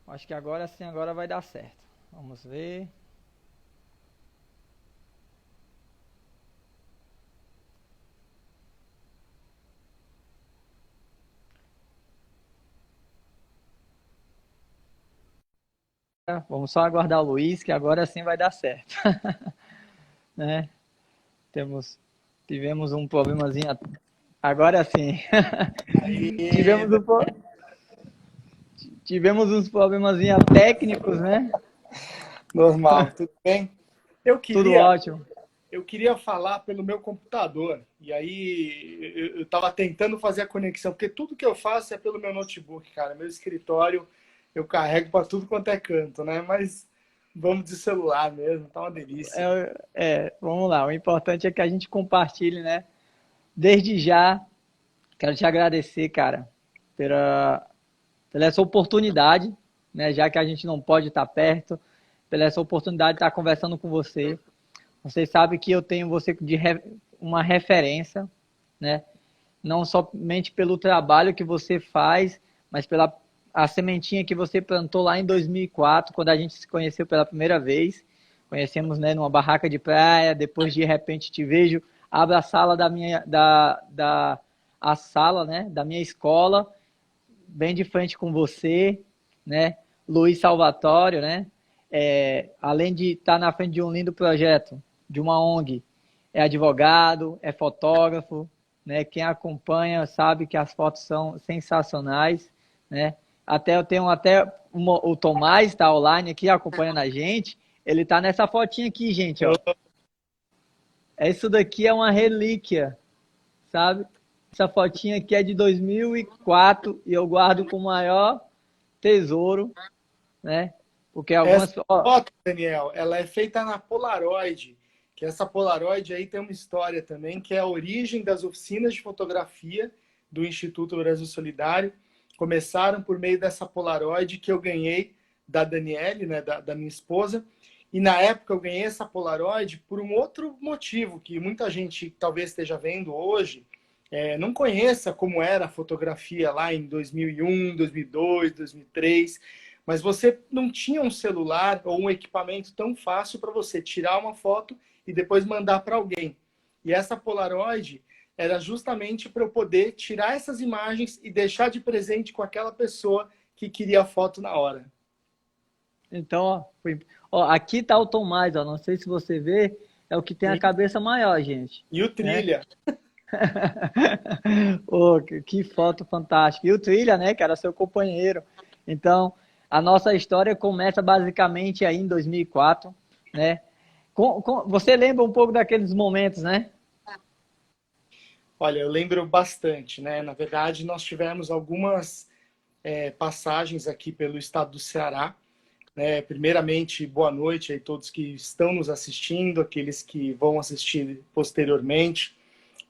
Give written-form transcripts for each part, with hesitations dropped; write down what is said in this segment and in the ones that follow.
Acho que agora sim, agora vai dar certo. Vamos ver. Vamos só aguardar o Luiz, que agora sim vai dar certo. Né? Temos, tivemos um problemazinho. Agora sim. Aí, tivemos, tivemos uns problemazinhos técnicos, né? normal, tudo bem? Eu Tudo queria, ótimo. eu queria falar pelo meu computador. E aí eu estava tentando fazer a conexão, porque tudo que eu faço é pelo meu notebook, cara. Meu escritório eu carrego para tudo quanto é canto, né? Mas vamos de celular mesmo, tá uma delícia. Vamos lá. O importante é que a gente compartilhe, né? Desde já, quero te agradecer, cara, pela, pela essa oportunidade, né? Já que a gente não pode estar perto, pela essa oportunidade de estar conversando com você. Você sabe que eu tenho você uma referência, né? Não somente pelo trabalho que você faz, mas pela a sementinha que você plantou lá em 2004, quando a gente se conheceu pela primeira vez. Conhecemos, né, numa barraca de praia, depois de repente te vejo, abro a sala a sala, né, da minha escola, bem de frente com você, né, Luiz Salvatório, né, além de estar na frente de um lindo projeto, de uma ONG, é advogado, é fotógrafo, né, quem acompanha sabe que as fotos são sensacionais, né, até eu tenho o Tomás está online aqui acompanhando a gente, ele está nessa fotinha aqui, gente, ó. Isso daqui é uma relíquia, sabe? Essa fotinha aqui é de 2004 e eu guardo com o maior tesouro, né? Porque Essa algumas. Ó, foto, Daniel, ela é feita na Polaroid, que essa Polaroid aí tem uma história também, que é a origem das oficinas de fotografia do Instituto Brasil Solidário. Começaram por meio dessa Polaroid que eu ganhei da Daniele, né, da minha esposa. E na época eu ganhei essa Polaroid por um outro motivo que muita gente talvez esteja vendo hoje, não conheça como era a fotografia lá em 2001, 2002, 2003, mas você não tinha um celular ou um equipamento tão fácil para você tirar uma foto e depois mandar para alguém. E essa Polaroid era justamente para eu poder tirar essas imagens e deixar de presente com aquela pessoa que queria a foto na hora. então, ó, aqui tá o Tomás, ó. Não sei se você vê, é o que tem a Sim. cabeça maior, gente. E o Né? Trilha. Oh, que foto fantástica. E o Trilha, né, que era seu companheiro. Então, a nossa história começa basicamente aí em 2004, né? Você lembra um pouco daqueles momentos, né? Olha, eu lembro bastante, né? Na verdade, nós tivemos algumas passagens aqui pelo estado do Ceará. Primeiramente, boa noite a todos que estão nos assistindo, aqueles que vão assistir posteriormente.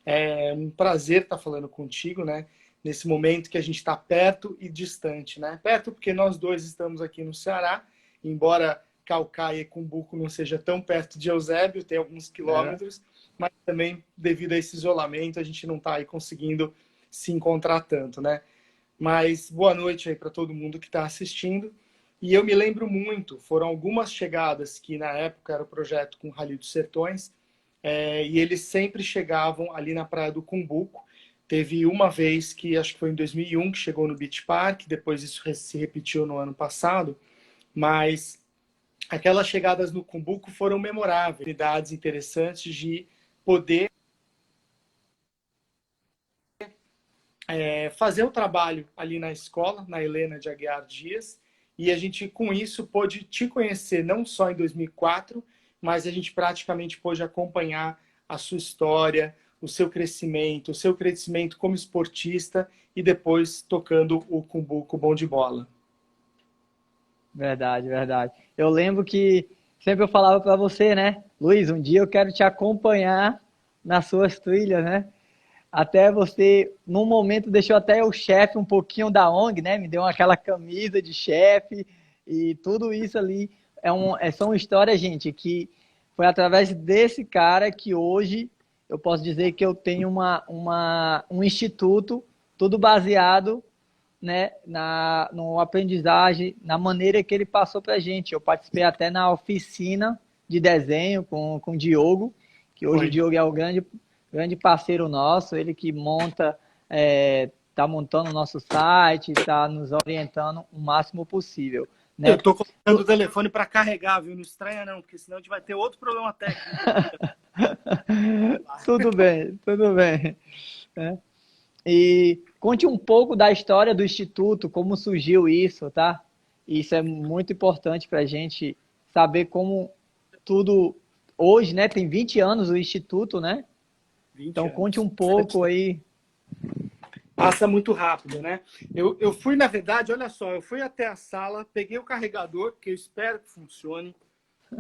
É um prazer estar falando contigo, né? Nesse momento que a gente está perto e distante, né? Perto porque nós dois estamos aqui no Ceará, embora Caucaia e Cumbuco não seja tão perto de Eusébio, tem alguns Era. quilômetros, mas também devido a esse isolamento a gente não está aí conseguindo se encontrar tanto, né? Mas boa noite aí para todo mundo que está assistindo. E eu me lembro muito, foram algumas chegadas que na época era o projeto com o Rally dos Sertões, e eles sempre chegavam ali na Praia do Cumbuco. Teve uma vez que, acho que foi em 2001, que chegou no Beach Park, depois isso se repetiu no ano passado, mas aquelas chegadas no Cumbuco foram memoráveis, oportunidades interessantes de poder fazer o trabalho ali na escola, na Helena de Aguiar Dias, e a gente, com isso, pôde te conhecer não só em 2004, mas a gente praticamente pôde acompanhar a sua história, o seu crescimento como esportista e depois tocando o cumbuco bom de bola. Verdade, verdade. Eu lembro que sempre eu falava para você, né? Luiz, um dia eu quero te acompanhar nas suas trilhas, né? Até você, num momento, deixou até o chefe um pouquinho da ONG, né? Me deu aquela camisa de chefe e tudo isso ali. São histórias, gente, que foi através desse cara que hoje eu posso dizer que eu tenho um instituto, tudo baseado né, no aprendizagem, na maneira que ele passou para a gente. Eu participei até na oficina de desenho com o Diogo, que hoje o Foi. Diogo é o grande parceiro nosso, ele que monta, está montando o nosso site, está nos orientando o máximo possível, Eu né? estou colocando o telefone para carregar, viu? Não estranha não, porque senão a gente vai ter outro problema técnico aqui. Tudo bem, tudo bem. Né? E conte um pouco da história do Instituto, como surgiu isso, tá? Isso é muito importante para a gente saber como tudo. Hoje, né? Tem 20 anos o Instituto, né? 20 Então conte anos. um pouco aí. Passa muito rápido, né? Eu fui, na verdade, olha só, eu fui até a sala, peguei o carregador, que eu espero que funcione.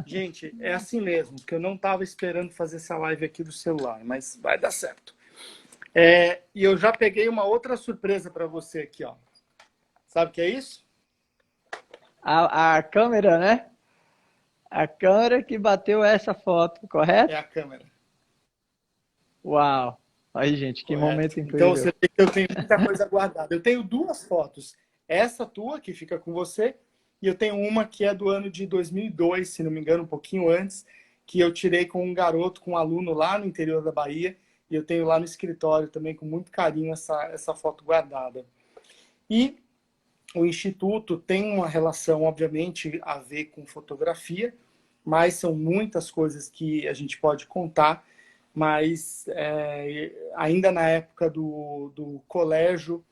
Gente, é assim mesmo, porque eu não estava esperando fazer essa live aqui do celular, mas vai dar certo. E eu já peguei uma outra surpresa para você aqui, ó. Sabe o que é isso? A câmera, né? A câmera que bateu essa foto, É correto? a câmera. Uau! Aí, gente, que Correto. momento Então você incrível. vê que eu tenho muita coisa guardada. Eu tenho duas fotos. Essa tua, que fica com você, e eu tenho uma que é do ano de 2002, se não me engano, um pouquinho antes, que eu tirei com um garoto, com um aluno lá no interior da Bahia, e eu tenho lá no escritório também, com muito carinho, essa foto guardada. E o Instituto tem uma relação, obviamente, a ver com fotografia, mas são muitas coisas que a gente pode contar. Mas ainda na época do colégio,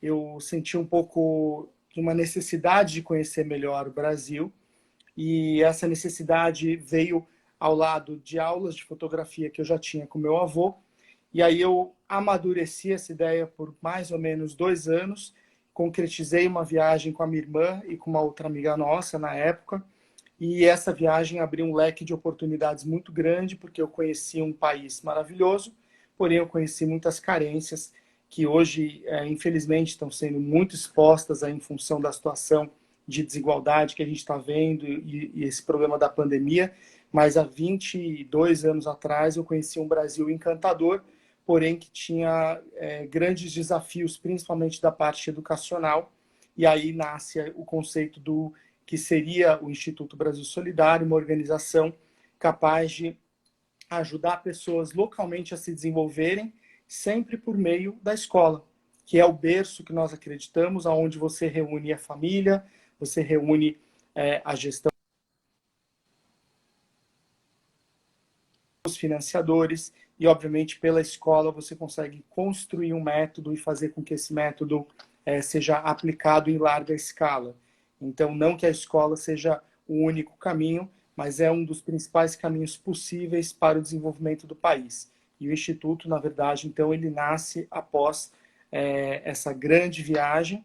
eu senti um pouco de uma necessidade de conhecer melhor o Brasil. E essa necessidade veio ao lado de aulas de fotografia que eu já tinha com meu avô. E aí eu amadureci essa ideia por mais ou menos 2 anos, concretizei uma viagem com a minha irmã e com uma outra amiga nossa na época, e essa viagem abriu um leque de oportunidades muito grande, porque eu conheci um país maravilhoso, porém eu conheci muitas carências que hoje, infelizmente, estão sendo muito expostas aí em função da situação de desigualdade que a gente está vendo e esse problema da pandemia. Mas há 22 anos atrás eu conheci um Brasil encantador, porém que tinha grandes desafios, principalmente da parte educacional. E aí nasce o conceito do que seria o Instituto Brasil Solidário, uma organização capaz de ajudar pessoas localmente a se desenvolverem, sempre por meio da escola, que é o berço que nós acreditamos, aonde você reúne a família, você reúne a gestão, os financiadores, e obviamente pela escola você consegue construir um método e fazer com que esse método seja aplicado em larga escala. Então, não que a escola seja o único caminho, mas é um dos principais caminhos possíveis para o desenvolvimento do país. E o Instituto, na verdade, então, ele nasce após essa grande viagem,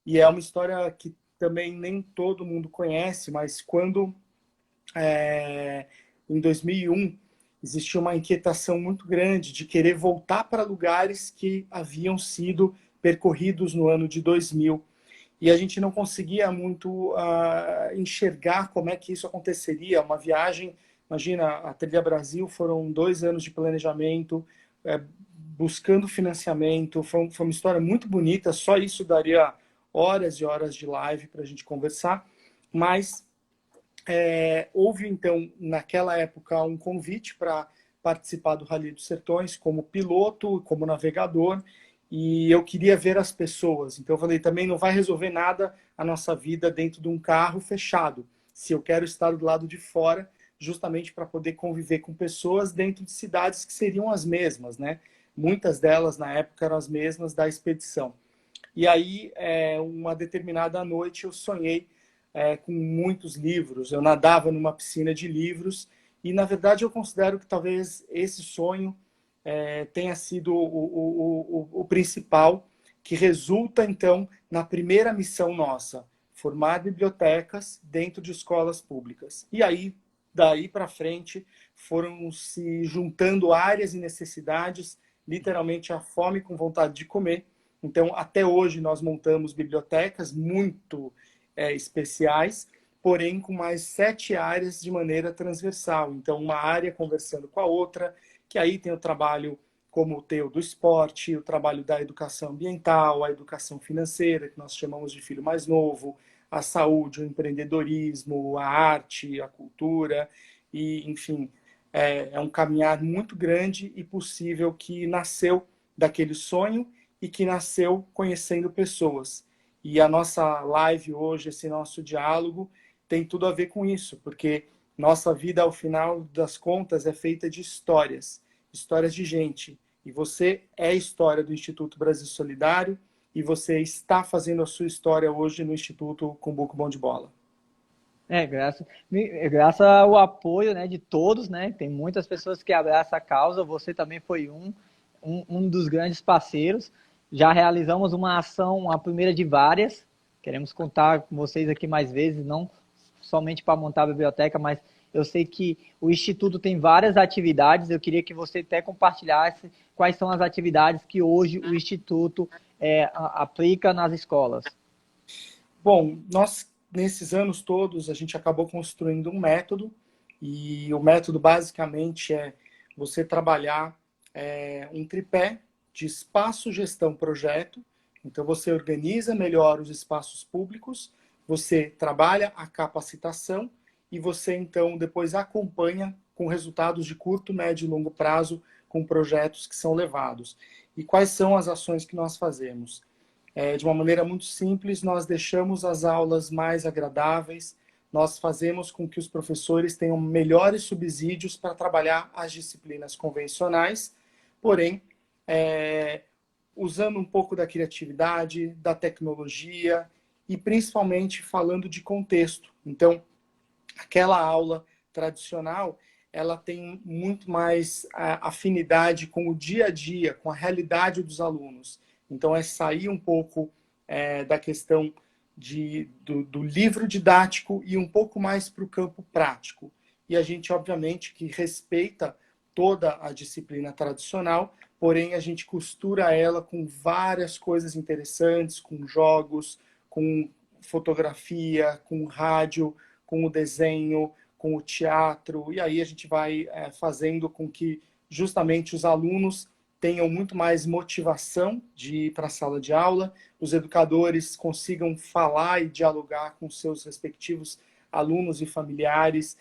e é uma história que também nem todo mundo conhece, mas quando, em 2001, existia uma inquietação muito grande de querer voltar para lugares que haviam sido percorridos no ano de 2000. E a gente não conseguia muito enxergar como é que isso aconteceria. Uma viagem, imagina, a Trilha Brasil foram 2 anos de planejamento, buscando financiamento, foi uma história muito bonita, só isso daria horas e horas de live para a gente conversar, mas houve então, naquela época, um convite para participar do Rally dos Sertões como piloto, como navegador, e eu queria ver as pessoas. Então eu falei, também não vai resolver nada a nossa vida dentro de um carro fechado, se eu quero estar do lado de fora, justamente para poder conviver com pessoas dentro de cidades que seriam as mesmas, né? Muitas delas, na época, eram as mesmas da expedição. E aí, uma determinada noite, eu sonhei com muitos livros. Eu nadava numa piscina de livros e, na verdade, eu considero que talvez esse sonho tenha sido o principal, que resulta, então, na primeira missão nossa, formar bibliotecas dentro de escolas públicas. E aí, daí para frente, foram se juntando áreas e necessidades, literalmente a fome com vontade de comer. Então, até hoje, nós montamos bibliotecas muito especiais, porém com mais 7 áreas de maneira transversal. Então, uma área conversando com a outra, que aí tem o trabalho como o teu do esporte, o trabalho da educação ambiental, a educação financeira, que nós chamamos de filho mais novo, a saúde, o empreendedorismo, a arte, a cultura, e, enfim, é um caminhar muito grande e possível que nasceu daquele sonho e que nasceu conhecendo pessoas. E a nossa live hoje, esse nosso diálogo, tem tudo a ver com isso, porque nossa vida, ao final das contas, é feita de histórias, histórias de gente. E você é a história do Instituto Brasil Solidário e você está fazendo a sua história hoje no Instituto Cumbuco Bom de Bola. Graças ao apoio, né, de todos, né? Tem muitas pessoas que abraçam a causa, você também foi um dos grandes parceiros. Já realizamos uma ação, a primeira de várias. Queremos contar com vocês aqui mais vezes, não somente para montar a biblioteca, mas eu sei que o Instituto tem várias atividades. Eu queria que você até compartilhasse quais são as atividades que hoje o Instituto aplica nas escolas. Bom, nós, nesses anos todos, a gente acabou construindo um método, e o método basicamente é você trabalhar um tripé de espaço, gestão, projeto. Então, você organiza melhor os espaços públicos, você trabalha a capacitação e você, então, depois acompanha com resultados de curto, médio e longo prazo com projetos que são levados. E quais são as ações que nós fazemos? De uma maneira muito simples, nós deixamos as aulas mais agradáveis, nós fazemos com que os professores tenham melhores subsídios para trabalhar as disciplinas convencionais, porém, usando um pouco da criatividade, da tecnologia e principalmente falando de contexto. Então, aquela aula tradicional, ela tem muito mais afinidade com o dia a dia, com a realidade dos alunos. Então, é sair um pouco da questão do livro didático e um pouco mais para o campo prático. E a gente, obviamente, que respeita toda a disciplina tradicional, porém a gente costura ela com várias coisas interessantes, com jogos, com fotografia, com rádio, com o desenho, com o teatro, e aí a gente vai fazendo com que justamente os alunos tenham muito mais motivação de ir para a sala de aula, os educadores consigam falar e dialogar com seus respectivos alunos e familiares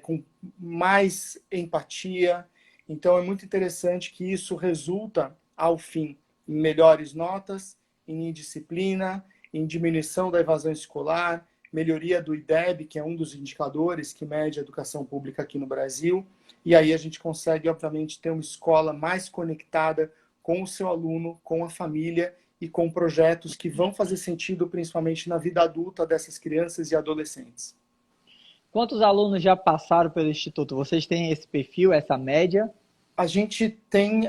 com mais empatia. Então, é muito interessante que isso resulta, ao fim, em melhores notas, em indisciplina, em diminuição da evasão escolar, melhoria do IDEB, que é um dos indicadores que mede a educação pública aqui no Brasil. E aí a gente consegue, obviamente, ter uma escola mais conectada com o seu aluno, com a família e com projetos que vão fazer sentido, principalmente na vida adulta dessas crianças e adolescentes. Quantos alunos já passaram pelo Instituto? Vocês têm esse perfil, essa média? A gente tem,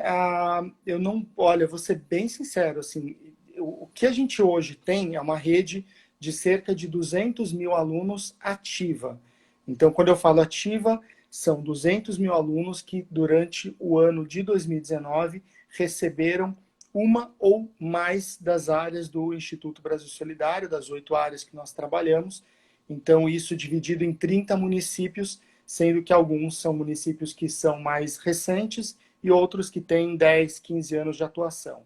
eu não, olha, vou ser bem sincero, assim, o que a gente hoje tem é uma rede de cerca de 200 mil alunos ativa. Então, quando eu falo ativa, são 200 mil alunos que, durante o ano de 2019, receberam uma ou mais das áreas do Instituto Brasil Solidário, das 8 áreas que nós trabalhamos. Então, isso dividido em 30 municípios, sendo que alguns são municípios que são mais recentes e outros que têm 10, 15 anos de atuação.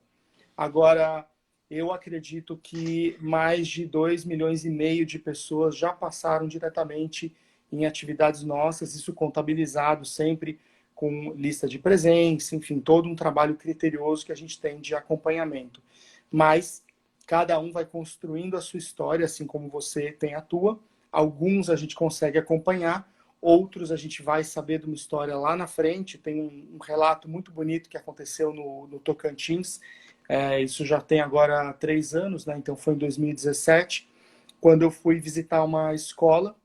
Agora, eu acredito que mais de 2,5 milhões de pessoas já passaram diretamente em atividades nossas, isso contabilizado sempre com lista de presença, enfim, todo um trabalho criterioso que a gente tem de acompanhamento. Mas cada um vai construindo a sua história, assim como você tem a tua. Alguns a gente consegue acompanhar, outros a gente vai saber de uma história lá na frente. Tem um relato muito bonito que aconteceu no Tocantins. Isso já tem agora 3 anos, né? Então foi em 2017, quando eu fui visitar uma escola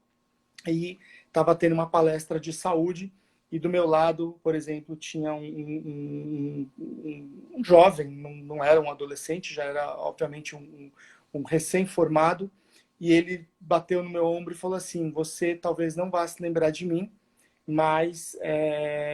e estava tendo uma palestra de saúde, e do meu lado, por exemplo, tinha um jovem, não era um adolescente, já era obviamente um recém-formado, e ele bateu no meu ombro e falou assim: você talvez não vá se lembrar de mim, mas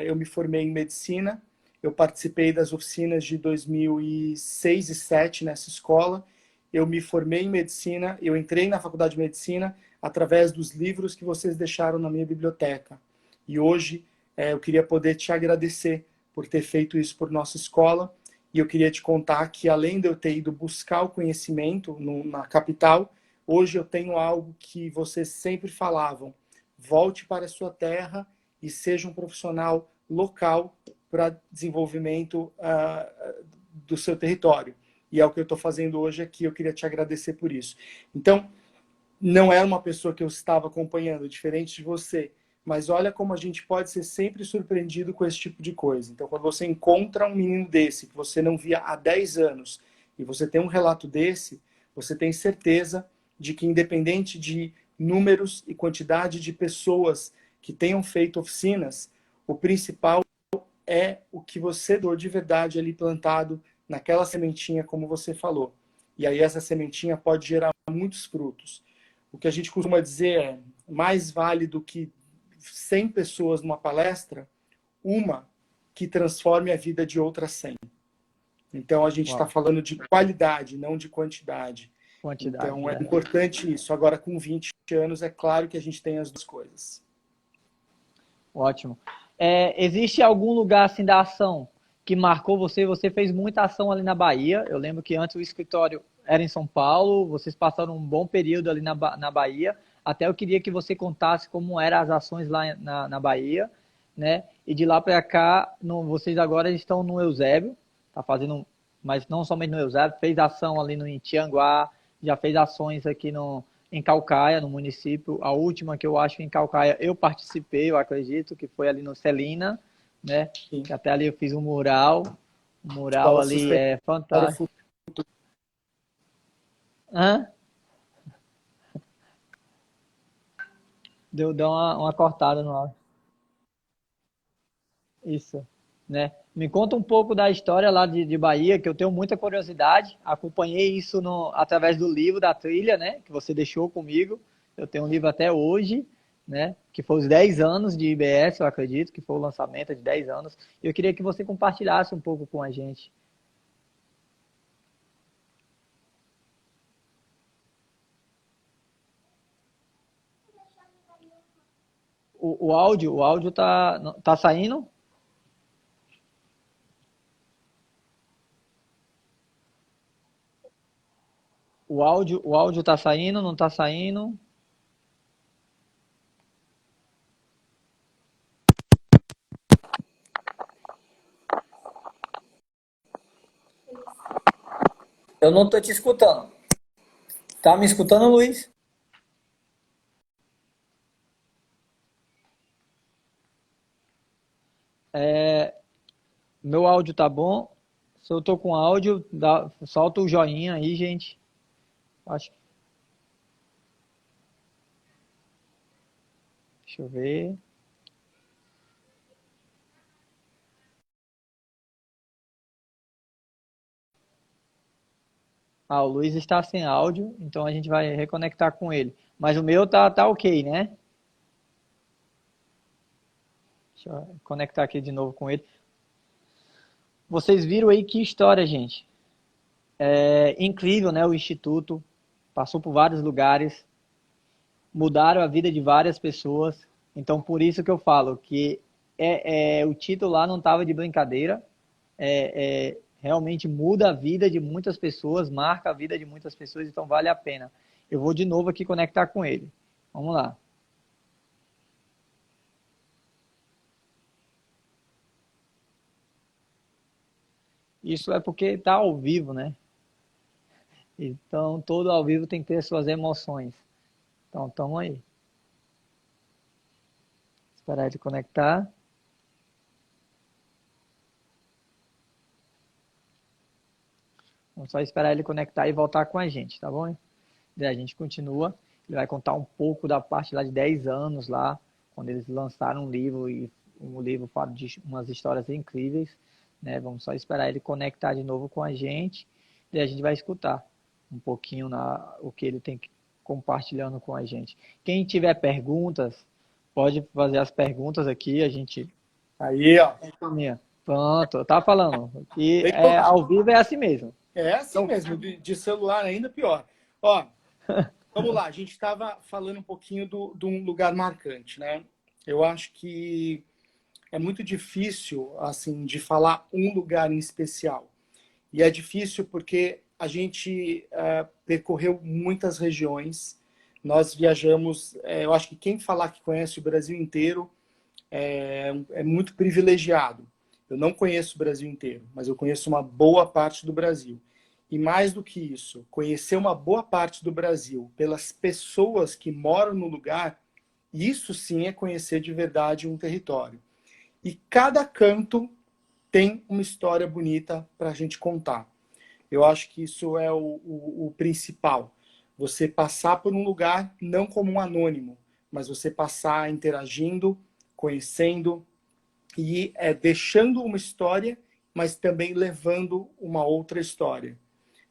eu me formei em medicina, eu participei das oficinas de 2006 e 2007 nessa escola, eu me formei em medicina, eu entrei na faculdade de medicina através dos livros que vocês deixaram na minha biblioteca. E hoje eu queria poder te agradecer por ter feito isso por nossa escola. E eu queria te contar que, além de eu ter ido buscar o conhecimento na capital, hoje eu tenho algo que vocês sempre falavam: volte para a sua terra e seja um profissional local para desenvolvimento do seu território. E é o que eu estou fazendo hoje aqui, eu queria te agradecer por isso. Então, não era uma pessoa que eu estava acompanhando, diferente de você, mas olha como a gente pode ser sempre surpreendido com esse tipo de coisa. Então, quando você encontra um menino desse, que você não via há 10 anos, e você tem um relato desse, você tem certeza de que, independente de números e quantidade de pessoas que tenham feito oficinas, o principal é o que você deu de verdade ali plantado naquela sementinha, como você falou. E aí essa sementinha pode gerar muitos frutos. O que a gente costuma dizer é: mais vale do que 100 pessoas numa palestra, uma que transforme a vida de outras 100. Então, a gente está falando de qualidade, não de quantidade. Então, é importante isso. Agora, com 20 anos, é claro que a gente tem as duas coisas. Ótimo. Existe algum lugar assim da ação que marcou você? Você fez muita ação ali na Bahia. Eu lembro que antes o escritório era em São Paulo, vocês passaram um bom período ali na Bahia. Até eu queria que você contasse como eram as ações lá na Bahia, né? E de lá para cá, vocês agora estão no Eusébio, tá fazendo, mas não somente no Eusébio, fez ação ali no Tianguá, já fez ações aqui em Caucaia, no município. A última que eu acho em Caucaia, eu participei, eu acredito, que foi ali no Celina, né? Sim. Que até ali eu fiz um mural. O mural ali é fantástico. Hã? Deu uma cortada no áudio. Isso, né? Me conta um pouco da história lá de Bahia, que eu tenho muita curiosidade. Acompanhei isso através do livro da trilha, né? Que você deixou comigo. Eu tenho um livro até hoje, né? Que foi os 10 anos de IBS, eu acredito, que foi o lançamento de 10 anos. E eu queria que você compartilhasse um pouco com a gente. O áudio tá saindo? O áudio tá saindo, não tá saindo? Eu não tô te escutando. Tá me escutando, Luiz? Meu áudio tá bom? Se eu tô com áudio, solta o joinha aí, gente. Acho, deixa eu ver. O Luiz está sem áudio, então a gente vai reconectar com ele. Mas o meu tá ok, né? Deixa eu conectar aqui de novo com ele. Vocês viram aí que história, gente. É incrível, né? O Instituto passou por vários lugares, mudaram a vida de várias pessoas. Então, por isso que eu falo que o título lá não estava de brincadeira. Realmente muda a vida de muitas pessoas, marca a vida de muitas pessoas, então vale a pena. Eu vou de novo aqui conectar com ele. Vamos lá. Isso é porque está ao vivo, né? Então, todo ao vivo tem que ter suas emoções. Então, tamo aí. Esperar ele conectar. Vamos só esperar ele conectar e voltar com a gente, tá bom? Daí a gente continua. Ele vai contar um pouco da parte lá de 10 anos lá, quando eles lançaram um livro e um livro fala de umas histórias incríveis, né? Vamos só esperar ele conectar de novo com a gente. Daí a gente vai escutar um pouquinho o que ele tem compartilhando com a gente. Quem tiver perguntas, pode fazer as perguntas aqui, a gente... Aí, ó. Pronto, eu tava falando que ao vivo é assim mesmo. É assim mesmo, de celular ainda pior. Ó, vamos lá, a gente estava falando um pouquinho de um lugar marcante, né? Eu acho que é muito difícil assim de falar um lugar em especial. E é difícil porque a gente percorreu muitas regiões. Nós viajamos, eu acho que quem falar que conhece o Brasil inteiro é muito privilegiado. Eu não conheço o Brasil inteiro, mas eu conheço uma boa parte do Brasil. E mais do que isso, conhecer uma boa parte do Brasil pelas pessoas que moram no lugar, isso sim é conhecer de verdade um território. E cada canto tem uma história bonita para a gente contar. Eu acho que isso é o principal. Você passar por um lugar não como um anônimo, mas você passar interagindo, conhecendo e deixando uma história, mas também levando uma outra história.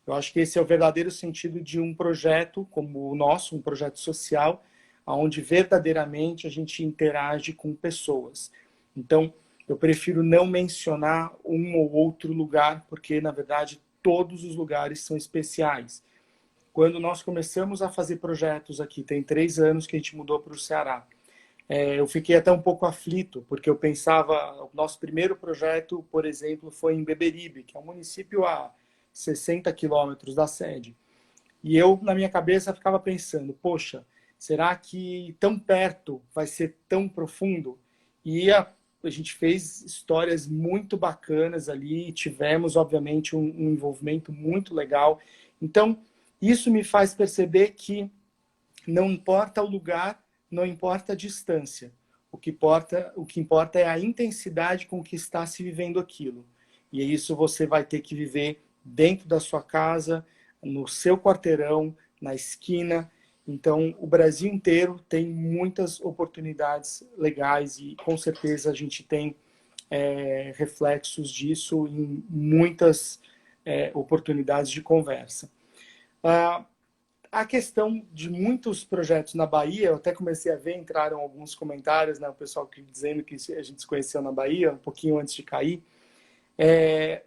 Eu acho que esse é o verdadeiro sentido de um projeto como o nosso, um projeto social, onde verdadeiramente a gente interage com pessoas. Então, eu prefiro não mencionar um ou outro lugar, porque, na verdade, todos os lugares são especiais. Quando nós começamos a fazer projetos aqui, tem 3 anos que a gente mudou para o Ceará, eu fiquei até um pouco aflito, porque eu pensava, o nosso primeiro projeto, por exemplo, foi em Beberibe, que é um município a 60 quilômetros da sede. E eu, na minha cabeça, ficava pensando, poxa, será que tão perto vai ser tão profundo? E a gente fez histórias muito bacanas ali, tivemos, obviamente, um envolvimento muito legal. Então, isso me faz perceber que não importa o lugar, não importa a distância. O que importa é a intensidade com que está se vivendo aquilo. E isso você vai ter que viver dentro da sua casa, no seu quarteirão, na esquina. Então, o Brasil inteiro tem muitas oportunidades legais e, com certeza, a gente tem reflexos disso em muitas oportunidades de conversa. A questão de muitos projetos na Bahia, eu até comecei a ver, entraram alguns comentários, né, o pessoal dizendo que a gente se conheceu na Bahia, um pouquinho antes de cair.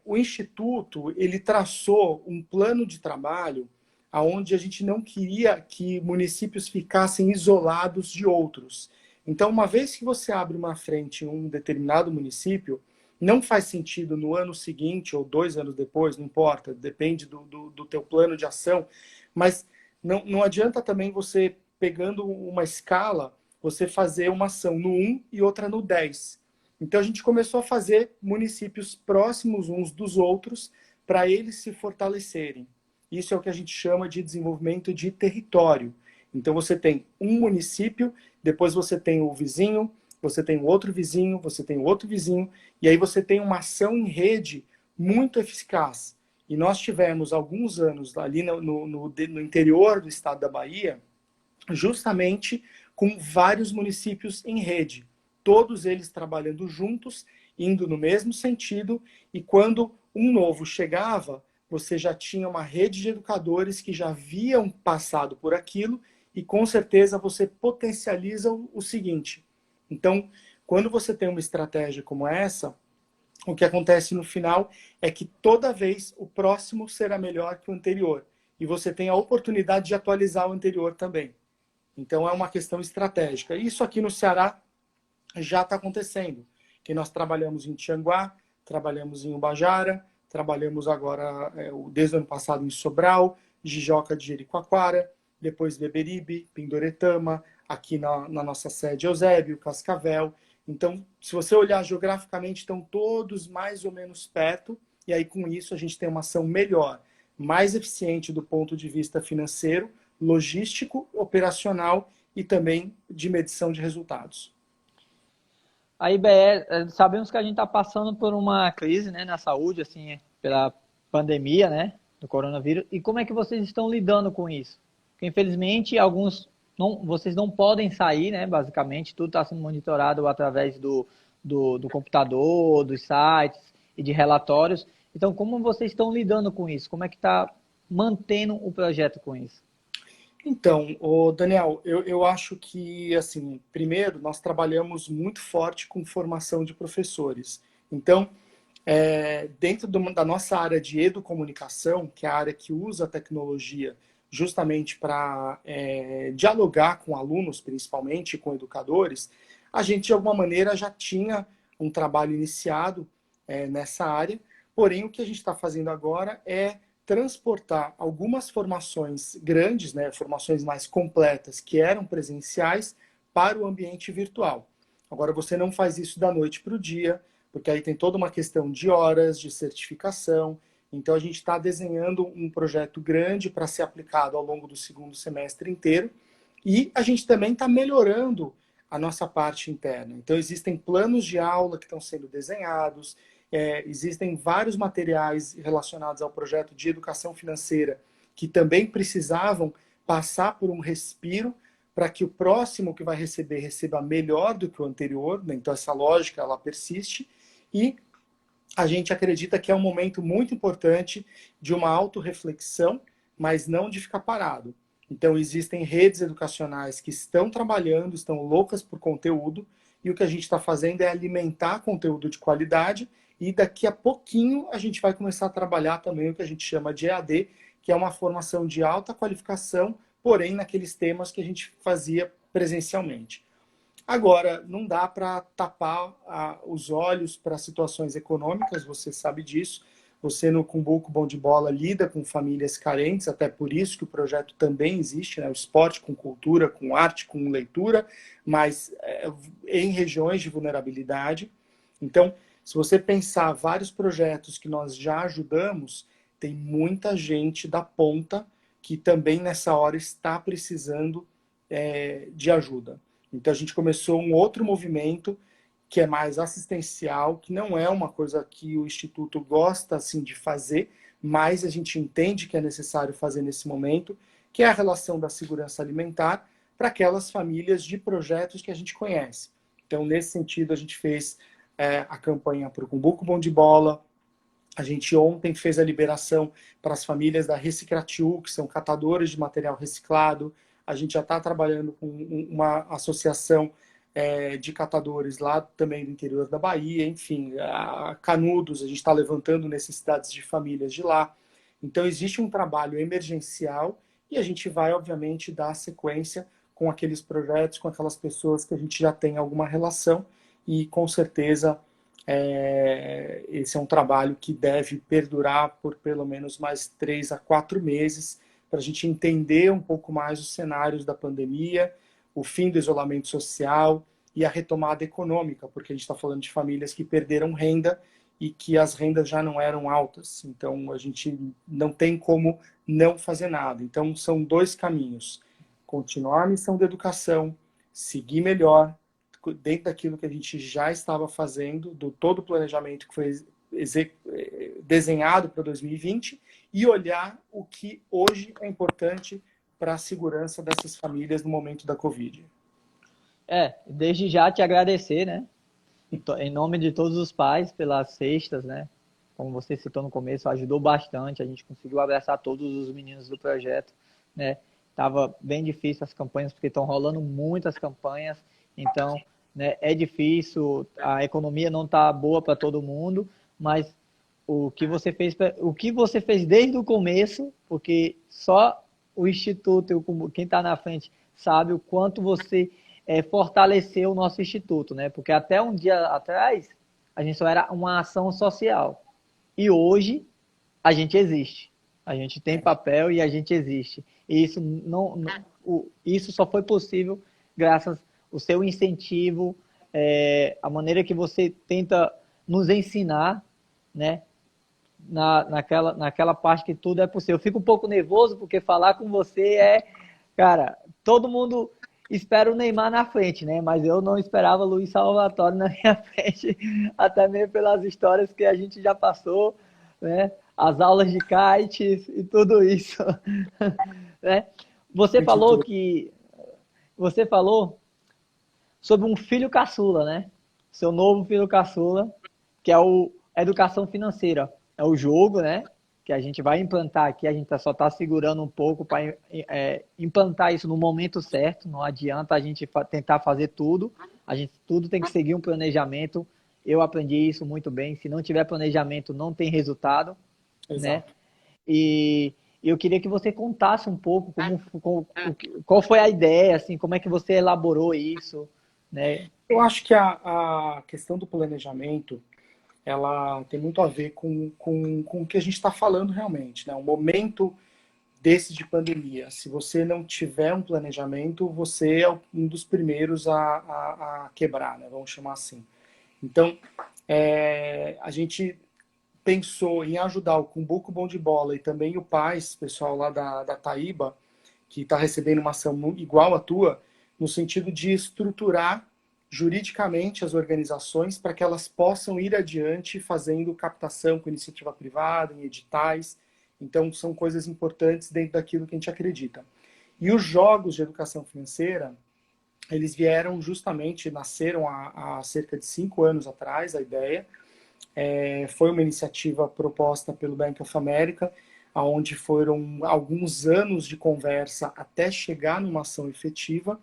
O Instituto, ele traçou um plano de trabalho onde a gente não queria que municípios ficassem isolados de outros. Então, uma vez que você abre uma frente em um determinado município, não faz sentido no ano seguinte ou 2 anos depois, não importa, depende do teu plano de ação, mas não adianta também você, pegando uma escala, você fazer uma ação no 1 e outra no 10. Então, a gente começou a fazer municípios próximos uns dos outros para eles se fortalecerem. Isso é o que a gente chama de desenvolvimento de território. Então, você tem um município, depois você tem o vizinho, você tem o outro vizinho, você tem o outro vizinho, e aí você tem uma ação em rede muito eficaz. E nós tivemos alguns anos ali no interior do estado da Bahia, justamente com vários municípios em rede, todos eles trabalhando juntos, indo no mesmo sentido, e quando um novo chegava, você já tinha uma rede de educadores que já haviam passado por aquilo, e com certeza você potencializa o seguinte. Então, quando você tem uma estratégia como essa, o que acontece no final é que toda vez o próximo será melhor que o anterior. E você tem a oportunidade de atualizar o anterior também. Então é uma questão estratégica. Isso aqui no Ceará já está acontecendo. Que nós trabalhamos em Tianguá, trabalhamos em Ubajara, trabalhamos agora, desde o ano passado, em Sobral, Jijoca de Jericoacoara, depois Beberibe, Pindoretama, aqui na nossa sede Eusébio, Cascavel. Então, se você olhar geograficamente, estão todos mais ou menos perto, e aí com isso a gente tem uma ação melhor, mais eficiente do ponto de vista financeiro, logístico, operacional e também de medição de resultados. A IBE, sabemos que a gente está passando por uma crise, né, na saúde, assim, pela pandemia, né, do coronavírus. E como é que vocês estão lidando com isso? Porque, infelizmente, vocês não podem sair, né, basicamente, tudo está sendo monitorado através do computador, dos sites e de relatórios. Então, como vocês estão lidando com isso? Como é que está mantendo o projeto com isso? Então, Daniel, eu acho que, assim, primeiro, nós trabalhamos muito forte com formação de professores. Então, dentro da nossa área de educomunicação, que é a área que usa a tecnologia justamente para dialogar com alunos, principalmente com educadores, a gente, de alguma maneira, já tinha um trabalho iniciado nessa área, porém o que a gente está fazendo agora é transportar algumas formações grandes, né, formações mais completas que eram presenciais para o ambiente virtual. Agora você não faz isso da noite para o dia, porque aí tem toda uma questão de horas, de certificação. Então a gente está desenhando um projeto grande para ser aplicado ao longo do segundo semestre inteiro, e a gente também está melhorando a nossa parte interna. Então existem planos de aula que estão sendo desenhados, existem vários materiais relacionados ao projeto de educação financeira que também precisavam passar por um respiro para que o próximo que vai receber receba melhor do que o anterior, né? Então essa lógica ela persiste, e a gente acredita que é um momento muito importante de uma autorreflexão, mas não de ficar parado. Então existem redes educacionais que estão trabalhando, estão loucas por conteúdo, e o que a gente está fazendo é alimentar conteúdo de qualidade, e daqui a pouquinho a gente vai começar a trabalhar também o que a gente chama de EAD, que é uma formação de alta qualificação, porém naqueles temas que a gente fazia presencialmente. Agora, não dá para tapar os olhos para situações econômicas, você sabe disso. Você no Cumbuco Bom de Bola lida com famílias carentes, até por isso que o projeto também existe, né? O esporte com cultura, com arte, com leitura, mas em regiões de vulnerabilidade. Então, se você pensar vários projetos que nós já ajudamos, tem muita gente da ponta que também nessa hora está precisando de ajuda. Então a gente começou um outro movimento que é mais assistencial, que não é uma coisa que o Instituto gosta assim de fazer, mas a gente entende que é necessário fazer nesse momento, que é a relação da segurança alimentar para aquelas famílias de projetos que a gente conhece. Então, nesse sentido, a gente fez a campanha para o Cumbuco Bom de Bola. A gente ontem fez a liberação para as famílias da Recicratiu, que são catadores de material reciclado. A gente já está trabalhando com uma associação de catadores lá também do interior da Bahia, enfim, a Canudos, a gente está levantando necessidades de famílias de lá. Então, existe um trabalho emergencial e a gente vai, obviamente, dar sequência com aqueles projetos, com aquelas pessoas que a gente já tem alguma relação, e com certeza esse é um trabalho que deve perdurar por pelo menos mais 3 a 4 meses, para a gente entender um pouco mais os cenários da pandemia, o fim do isolamento social e a retomada econômica, porque a gente está falando de famílias que perderam renda e que as rendas já não eram altas. Então, a gente não tem como não fazer nada. Então, são 2 caminhos. Continuar a missão da educação, seguir melhor, dentro daquilo que a gente já estava fazendo, do todo o planejamento que foi desenhado para 2020, e olhar o que hoje é importante para a segurança dessas famílias no momento da Covid. Desde já te agradecer, né? Em nome de todos os pais pelas cestas, né? Como você citou no começo, ajudou bastante, a gente conseguiu abraçar todos os meninos do projeto, né? Tava bem difícil as campanhas, porque estão rolando muitas campanhas, então, né, é difícil, a economia não está boa para todo mundo, mas o que você fez desde o começo, porque só o Instituto, quem está na frente, sabe o quanto você fortaleceu o nosso Instituto, né? Porque até um dia atrás, a gente só era uma ação social. E hoje, a gente existe. A gente tem papel e a gente existe. E isso só foi possível graças ao seu incentivo, a maneira que você tenta nos ensinar, né? Naquela parte que tudo é possível. Eu fico um pouco nervoso porque falar com você cara, todo mundo espera o Neymar na frente, né? Mas eu não esperava Luiz Salvatore na minha frente, até mesmo pelas histórias que a gente já passou, né? As aulas de kites e tudo isso, né? Você falou sobre um filho caçula, né? Seu novo filho caçula, que é o educação financeira. É o jogo, né? Que a gente vai implantar aqui, a gente só está segurando um pouco para implantar isso no momento certo. Não adianta a gente tentar fazer tudo. Tudo tem que seguir um planejamento. Eu aprendi isso muito bem. Se não tiver planejamento, não tem resultado. Né? Exato. E eu queria que você contasse um pouco qual foi a ideia, assim, como é que você elaborou isso, né? Eu acho que a questão do planejamento, ela tem muito a ver com o que a gente está falando realmente, né? Um momento desse de pandemia. Se você não tiver um planejamento, você é um dos primeiros a quebrar, né? Vamos chamar assim. Então, a gente pensou em ajudar o Cumbuco Bom de Bola e também o Paz, pessoal lá da Taíba, que está recebendo uma ação igual à tua, no sentido de estruturar juridicamente as organizações para que elas possam ir adiante fazendo captação com iniciativa privada, em editais. Então, são coisas importantes dentro daquilo que a gente acredita. E os jogos de educação financeira, eles vieram justamente, nasceram há cerca de 5 anos atrás, a ideia. Foi uma iniciativa proposta pelo Bank of America, onde foram alguns anos de conversa até chegar numa ação efetiva.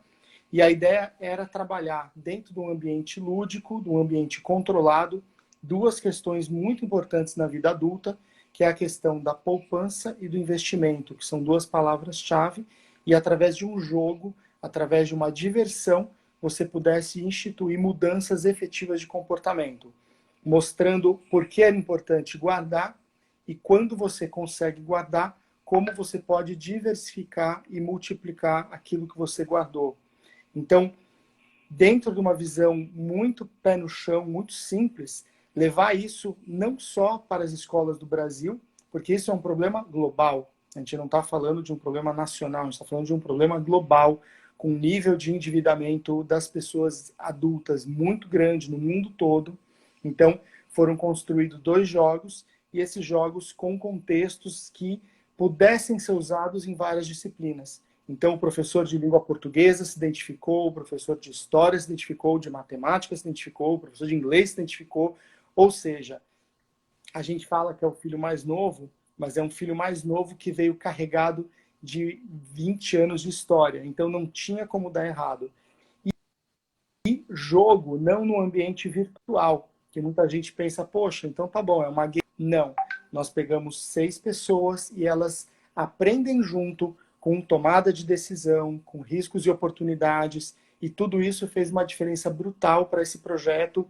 E a ideia era trabalhar dentro de um ambiente lúdico, de um ambiente controlado, duas questões muito importantes na vida adulta, que é a questão da poupança e do investimento, que são duas palavras-chave, e através de um jogo, através de uma diversão, você pudesse instituir mudanças efetivas de comportamento, mostrando por que era importante guardar e quando você consegue guardar, como você pode diversificar e multiplicar aquilo que você guardou. Então, dentro de uma visão muito pé no chão, muito simples, levar isso não só para as escolas do Brasil, porque isso é um problema global. A gente não está falando de um problema nacional, a gente está falando de um problema global, com um nível de endividamento das pessoas adultas muito grande no mundo todo. Então, foram construídos 2 jogos, e esses jogos com contextos que pudessem ser usados em várias disciplinas. Então, o professor de língua portuguesa se identificou, o professor de história se identificou, de matemática se identificou, o professor de inglês se identificou. Ou seja, a gente fala que é o filho mais novo, mas é um filho mais novo que veio carregado de 20 anos de história. Então, não tinha como dar errado. E jogo não no ambiente virtual, que muita gente pensa, poxa, então tá bom, é uma game. Não, nós pegamos 6 pessoas e elas aprendem junto, com tomada de decisão, com riscos e oportunidades, e tudo isso fez uma diferença brutal para esse projeto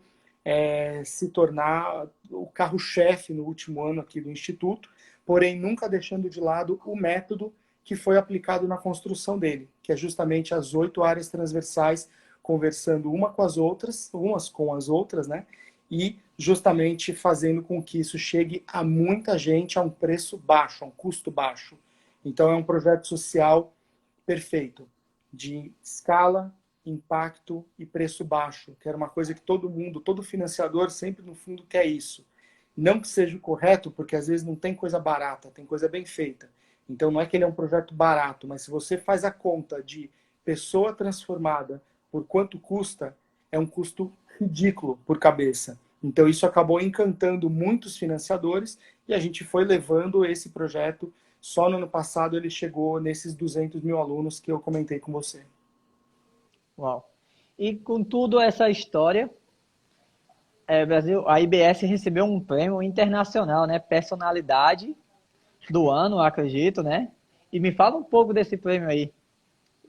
se tornar o carro-chefe no último ano aqui do Instituto, porém nunca deixando de lado o método que foi aplicado na construção dele, que é justamente as 8 áreas transversais conversando umas com as outras, né? E justamente fazendo com que isso chegue a muita gente a um preço baixo, a um custo baixo. Então, é um projeto social perfeito, de escala, impacto e preço baixo, que era uma coisa que todo mundo, todo financiador sempre no fundo quer isso. Não que seja o correto, porque às vezes não tem coisa barata, tem coisa bem feita. Então, não é que ele é um projeto barato, mas se você faz a conta de pessoa transformada por quanto custa, é um custo ridículo por cabeça. Então, isso acabou encantando muitos financiadores e a gente foi levando esse projeto. Só no ano passado ele chegou nesses 200 mil alunos que eu comentei com você. Uau. E com tudo essa história, Brasil, a IBS recebeu um prêmio internacional, né? Personalidade do ano, acredito, né? E me fala um pouco desse prêmio aí.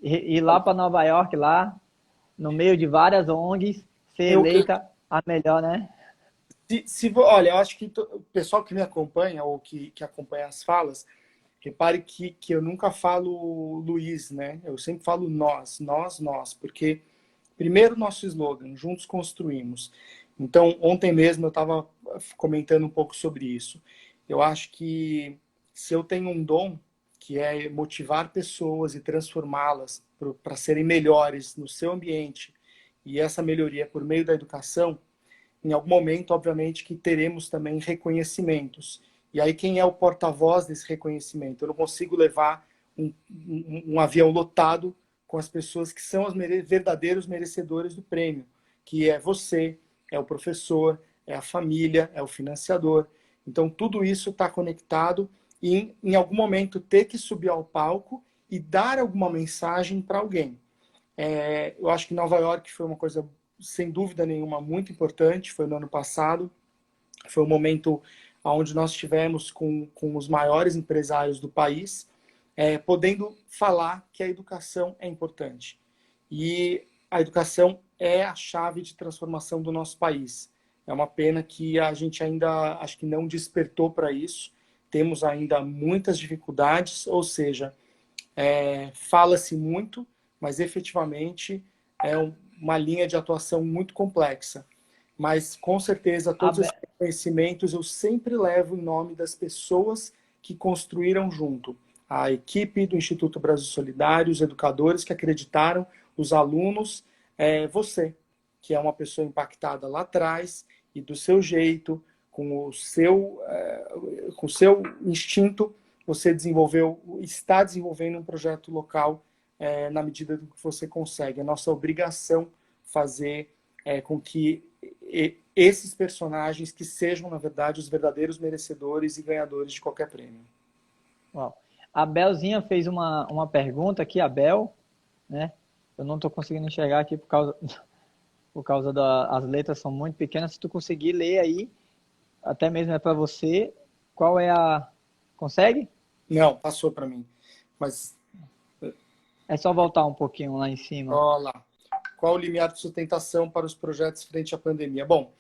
Ir lá para Nova York, lá, no meio de várias ONGs, ser eleita a melhor, né? Olha, eu acho que o pessoal que me acompanha, ou que acompanha as falas, repare que eu nunca falo Luiz, né? Eu sempre falo nós, porque primeiro nosso slogan, juntos construímos. Então, ontem mesmo eu estava comentando um pouco sobre isso. Eu acho que se eu tenho um dom, que é motivar pessoas e transformá-las para serem melhores no seu ambiente, e essa melhoria por meio da educação, em algum momento, obviamente, que teremos também reconhecimentos. E aí, quem é o porta-voz desse reconhecimento? Eu não consigo levar um avião lotado com as pessoas que são os verdadeiros merecedores do prêmio, que é você, é o professor, é a família, é o financiador. Então, tudo isso está conectado e, em algum momento, ter que subir ao palco e dar alguma mensagem para alguém. Eu acho que Nova York foi uma coisa, sem dúvida nenhuma, muito importante. Foi no ano passado. Foi um momento onde nós estivemos com os maiores empresários do país, podendo falar que a educação é importante. E a educação é a chave de transformação do nosso país. É uma pena que a gente ainda, acho que não despertou para isso. Temos ainda muitas dificuldades, ou seja, fala-se muito, mas efetivamente é uma linha de atuação muito complexa. Mas, com certeza, todos esses conhecimentos eu sempre levo em nome das pessoas que construíram junto. A equipe do Instituto Brasil Solidário, os educadores que acreditaram, os alunos, você, que é uma pessoa impactada lá atrás e do seu jeito, com o seu instinto, você está desenvolvendo um projeto local na medida do que você consegue. É nossa obrigação fazer com que esses personagens que sejam, na verdade, os verdadeiros merecedores e ganhadores de qualquer prêmio. Uau. A Belzinha fez uma pergunta aqui, a Bel, né? Eu não estou conseguindo enxergar aqui por causa das letras são muito pequenas. Se tu conseguir ler aí, até mesmo é para você, qual é a... Consegue? Não, passou para mim. Mas, é só voltar um pouquinho lá em cima. olha lá. Qual o limiar de sustentação para os projetos frente à pandemia? Bom,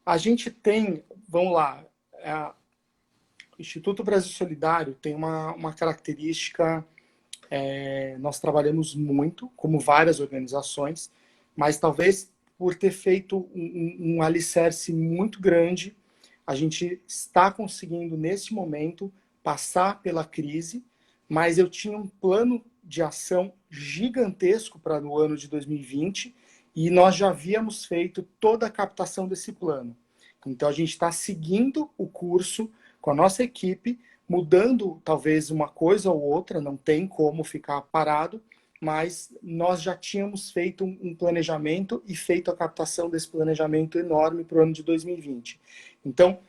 a gente tem, vamos lá, o Instituto Brasil Solidário tem uma característica, nós trabalhamos muito, como várias organizações, mas talvez por ter feito um alicerce muito grande, a gente está conseguindo, nesse momento, passar pela crise, mas eu tinha um plano de ação gigantesco para o ano de 2020 e nós já havíamos feito toda a captação desse plano. Então, a gente está seguindo o curso com a nossa equipe, mudando talvez uma coisa ou outra, não tem como ficar parado, mas nós já tínhamos feito um planejamento e feito a captação desse planejamento enorme para o ano de 2020. Então,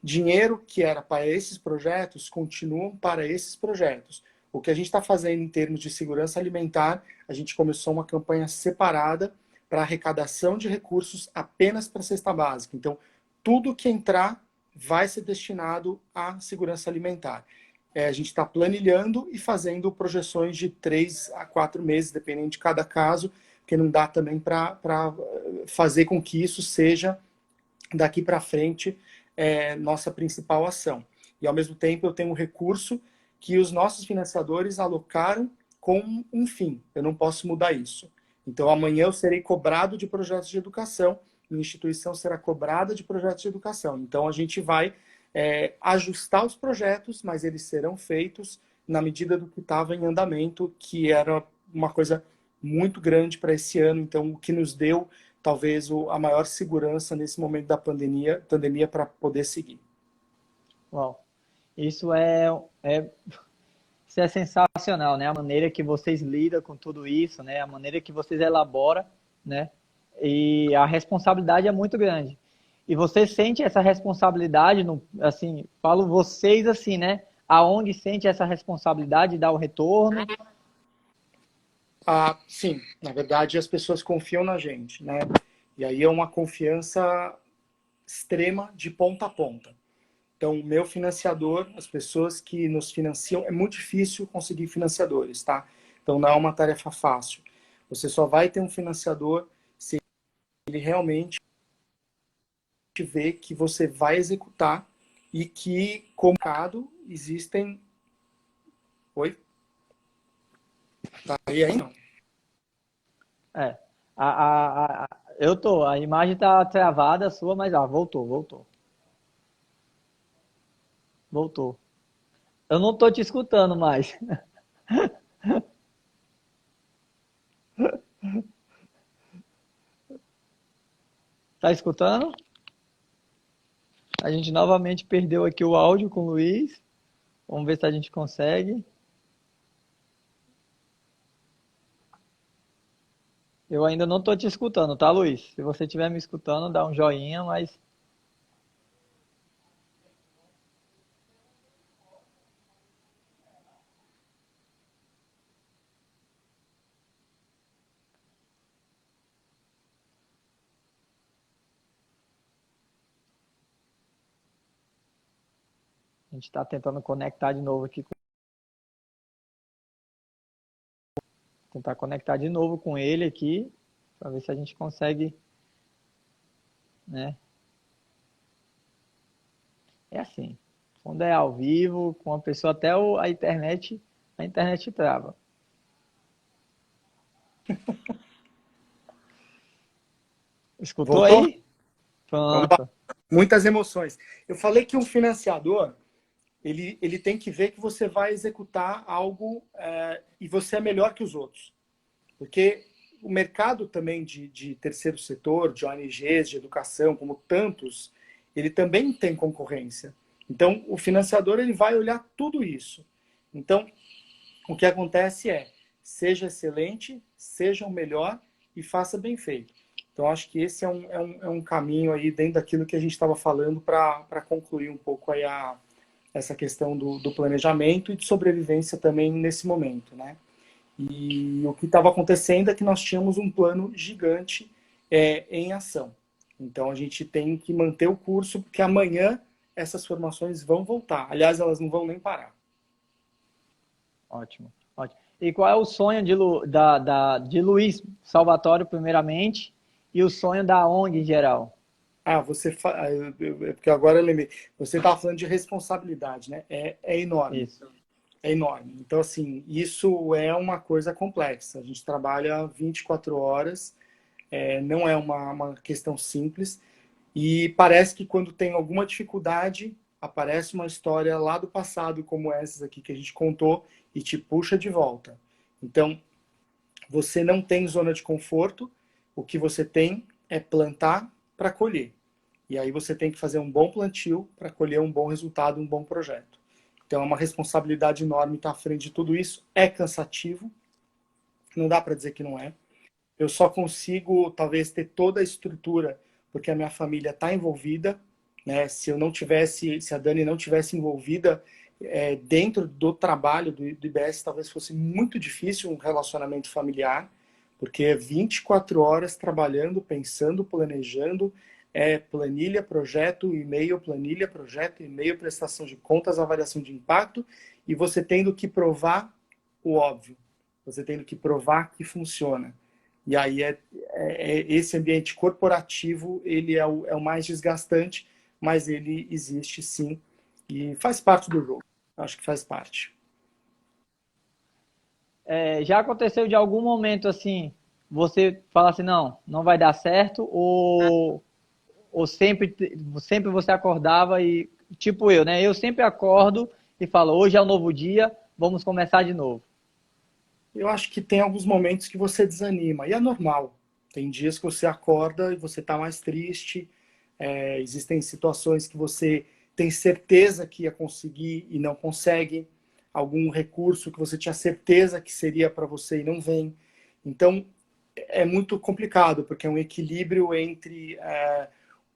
dinheiro que era para esses projetos, continuam para esses projetos. O que a gente está fazendo em termos de segurança alimentar, a gente começou uma campanha separada para arrecadação de recursos apenas para a cesta básica. Então, tudo que entrar vai ser destinado à segurança alimentar. A gente está planilhando e fazendo projeções de 3 a 4 meses, dependendo de cada caso, porque não dá também para fazer com que isso seja, daqui para frente, nossa principal ação. E, ao mesmo tempo, eu tenho um recurso que os nossos financiadores alocaram com um fim. Eu não posso mudar isso. Então, amanhã eu serei cobrado de projetos de educação, minha instituição será cobrada de projetos de educação. Então, a gente vai ajustar os projetos, mas eles serão feitos na medida do que estava em andamento, que era uma coisa muito grande para esse ano. Então, o que nos deu talvez a maior segurança nesse momento da pandemia para poder seguir. Uau. Isso isso é sensacional, né? A maneira que vocês lidam com tudo isso, né? A maneira que vocês elaboram, né? E a responsabilidade é muito grande. E você sente essa responsabilidade, assim, falo vocês assim, né? Aonde sente essa responsabilidade de dar o retorno? Sim, na verdade as pessoas confiam na gente, né? E aí é uma confiança extrema de ponta a ponta. Então, o meu financiador, as pessoas que nos financiam, é muito difícil conseguir financiadores, tá? Então, não é uma tarefa fácil. Você só vai ter um financiador se ele realmente vê que você vai executar e que, como mercado, existem... Oi? Tá aí ainda? Não. É. A imagem tá travada a sua, mas voltou. Voltou. Eu não tô te escutando mais. Tá escutando? A gente novamente perdeu aqui o áudio com o Luiz. Vamos ver se a gente consegue. Eu ainda não tô te escutando, tá, Luiz? Se você estiver me escutando, dá um joinha, mas a gente está tentando conectar de novo aqui. Tentar conectar de novo com ele aqui. para ver se a gente consegue, né? É assim, quando é ao vivo, com a pessoa até a internet trava. Escutou Voltou? aí? Vamos lá. Pronto. Muitas emoções. Eu falei que um financiador, ele tem que ver que você vai executar algo e você é melhor que os outros. Porque o mercado também de terceiro setor, de ONGs, de educação, como tantos, ele também tem concorrência. Então, o financiador ele vai olhar tudo isso. Então, o que acontece é, seja excelente, seja o melhor e faça bem feito. Então, acho que esse é um caminho aí dentro daquilo que a gente estava falando para concluir um pouco aí essa questão do planejamento e de sobrevivência também nesse momento, né? E o que estava acontecendo é que nós tínhamos um plano gigante em ação. Então, a gente tem que manter o curso, porque amanhã essas formações vão voltar. Aliás, elas não vão nem parar. Ótimo, ótimo. E qual é o sonho de Luiz Salvatório, primeiramente, e o sonho da ONG em geral? Porque agora eu lembrei. Você estava falando de responsabilidade, né? É enorme. Isso. É enorme. Então, assim, isso é uma coisa complexa. A gente trabalha 24 horas, não é uma questão simples. E parece que quando tem alguma dificuldade, aparece uma história lá do passado, como essas aqui que a gente contou, e te puxa de volta. Então, você não tem zona de conforto, o que você tem é plantar para colher. E aí você tem que fazer um bom plantio para colher um bom resultado, um bom projeto. Então é uma responsabilidade enorme estar à frente de tudo isso. É cansativo, não dá para dizer que não é. Eu só consigo, talvez, ter toda a estrutura porque a minha família está envolvida, né? Se eu não tivesse, se a Dani não tivesse envolvida dentro do trabalho do IBS, talvez fosse muito difícil um relacionamento familiar, porque é 24 horas trabalhando, pensando, planejando, planilha, projeto, e-mail, planilha, projeto, e-mail, prestação de contas, avaliação de impacto, e você tendo que provar o óbvio, você tendo que provar que funciona. E aí esse ambiente corporativo, ele é o mais desgastante, mas ele existe sim e faz parte do jogo. Acho que faz parte. Já aconteceu de algum momento assim, você falar assim, não, não vai dar certo, ou sempre você acordava e, tipo eu, né? Eu sempre acordo e falo, hoje é um novo dia, vamos começar de novo. Eu acho que tem alguns momentos que você desanima, e é normal. Tem dias que você acorda e você está mais triste, existem situações que você tem certeza que ia conseguir e não consegue, algum recurso que você tinha certeza que seria para você e não vem. Então, é muito complicado, porque é um equilíbrio entre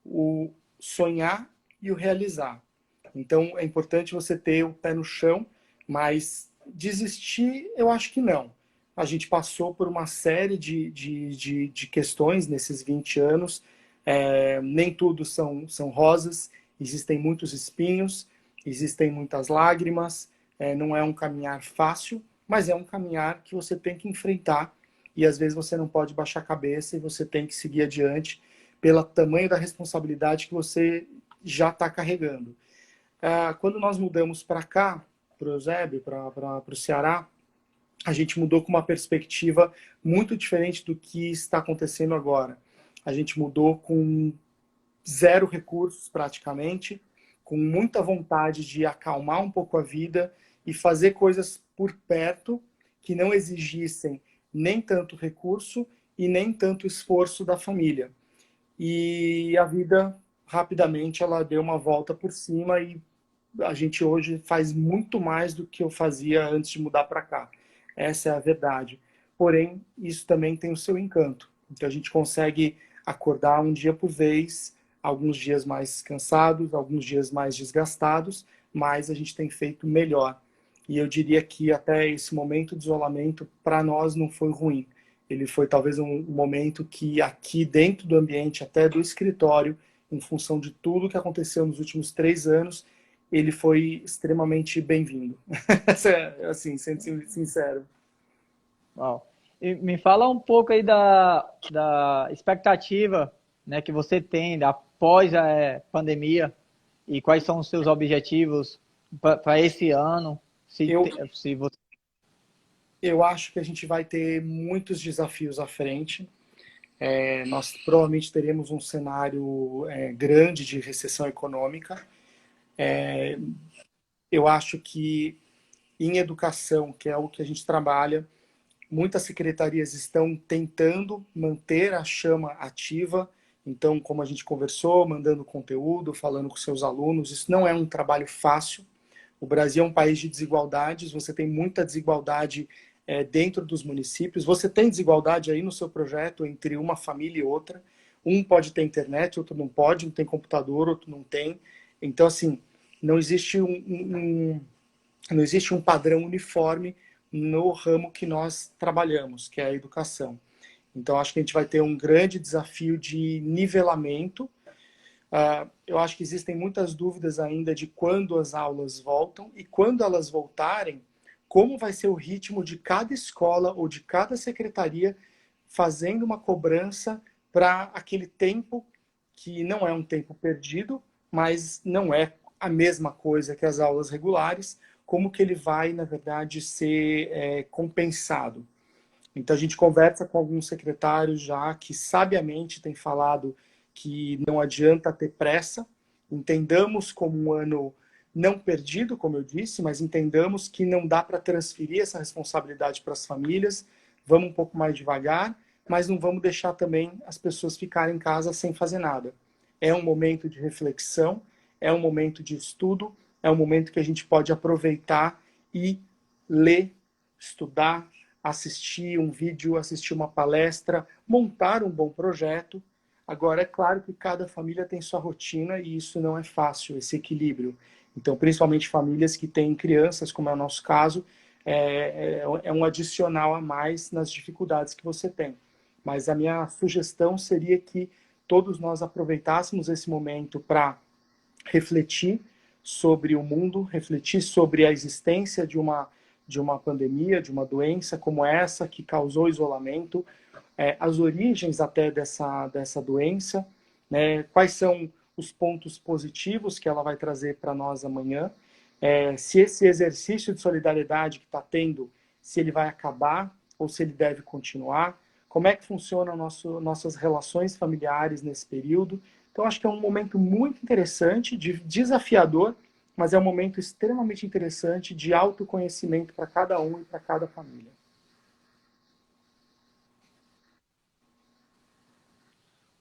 o sonhar e o realizar. Então, é importante você ter o pé no chão, mas desistir, eu acho que não. A gente passou por uma série de questões nesses 20 anos. Nem tudo são rosas, existem muitos espinhos, existem muitas lágrimas. Não é um caminhar fácil, mas é um caminhar que você tem que enfrentar. E às vezes você não pode baixar a cabeça e você tem que seguir adiante pelo tamanho da responsabilidade que você já está carregando. Quando nós mudamos para cá, para o Eusébio, para o Ceará, a gente mudou com uma perspectiva muito diferente do que está acontecendo agora. A gente mudou com zero recursos praticamente, com muita vontade de acalmar um pouco a vida e fazer coisas por perto que não exigissem nem tanto recurso e nem tanto esforço da família. E a vida rapidamente ela deu uma volta por cima e a gente hoje faz muito mais do que eu fazia antes de mudar para cá. Essa é a verdade. Porém, isso também tem o seu encanto. Então a gente consegue acordar um dia por vez, alguns dias mais cansados, alguns dias mais desgastados, mas a gente tem feito melhor. E eu diria que até esse momento de isolamento, para nós, não foi ruim. Ele foi talvez um momento que aqui dentro do ambiente, até do escritório, em função de tudo que aconteceu nos últimos 3 anos, ele foi extremamente bem-vindo. Assim, sendo sincero. Uau. E me fala um pouco aí da expectativa, né, que você tem após a pandemia e quais são os seus objetivos para esse ano, Eu, se você... eu acho que a gente vai ter muitos desafios à frente. Nós provavelmente teremos um cenário grande de recessão econômica. Eu acho que em educação, que é o que a gente trabalha, muitas secretarias estão tentando manter a chama ativa. Então, como a gente conversou, mandando conteúdo, falando com seus alunos, isso não é um trabalho fácil. O Brasil é um país de desigualdades, você tem muita desigualdade dentro dos municípios. Você tem desigualdade aí no seu projeto entre uma família e outra. Um pode ter internet, outro não pode, um tem computador, outro não tem. Então, assim, não existe não existe um padrão uniforme no ramo que nós trabalhamos, que é a educação. Então, acho que a gente vai ter um grande desafio de nivelamento. Eu acho que existem muitas dúvidas ainda de quando as aulas voltam e quando elas voltarem, como vai ser o ritmo de cada escola ou de cada secretaria fazendo uma cobrança para aquele tempo que não é um tempo perdido, mas não é a mesma coisa que as aulas regulares, como que ele vai, na verdade, ser compensado. Então, a gente conversa com alguns secretários já que sabiamente têm falado que não adianta ter pressa, entendamos como um ano não perdido, como eu disse, mas entendamos que não dá para transferir essa responsabilidade para as famílias, vamos um pouco mais devagar, mas não vamos deixar também as pessoas ficarem em casa sem fazer nada. É um momento de reflexão, é um momento de estudo, é um momento que a gente pode aproveitar e ler, estudar, assistir um vídeo, assistir uma palestra, montar um bom projeto. Agora, é claro que cada família tem sua rotina e isso não é fácil, esse equilíbrio. Então, principalmente famílias que têm crianças, como é o nosso caso, é um adicional a mais nas dificuldades que você tem. Mas a minha sugestão seria que todos nós aproveitássemos esse momento para refletir sobre o mundo, refletir sobre a existência de uma pandemia, de uma doença como essa que causou isolamento, as origens até dessa doença, né, quais são os pontos positivos que ela vai trazer para nós amanhã, se esse exercício de solidariedade que está tendo, se ele vai acabar ou se ele deve continuar, como é que funcionam nossas relações familiares nesse período. Então, acho que é um momento muito interessante, desafiador, mas é um momento extremamente interessante de autoconhecimento para cada um e para cada família.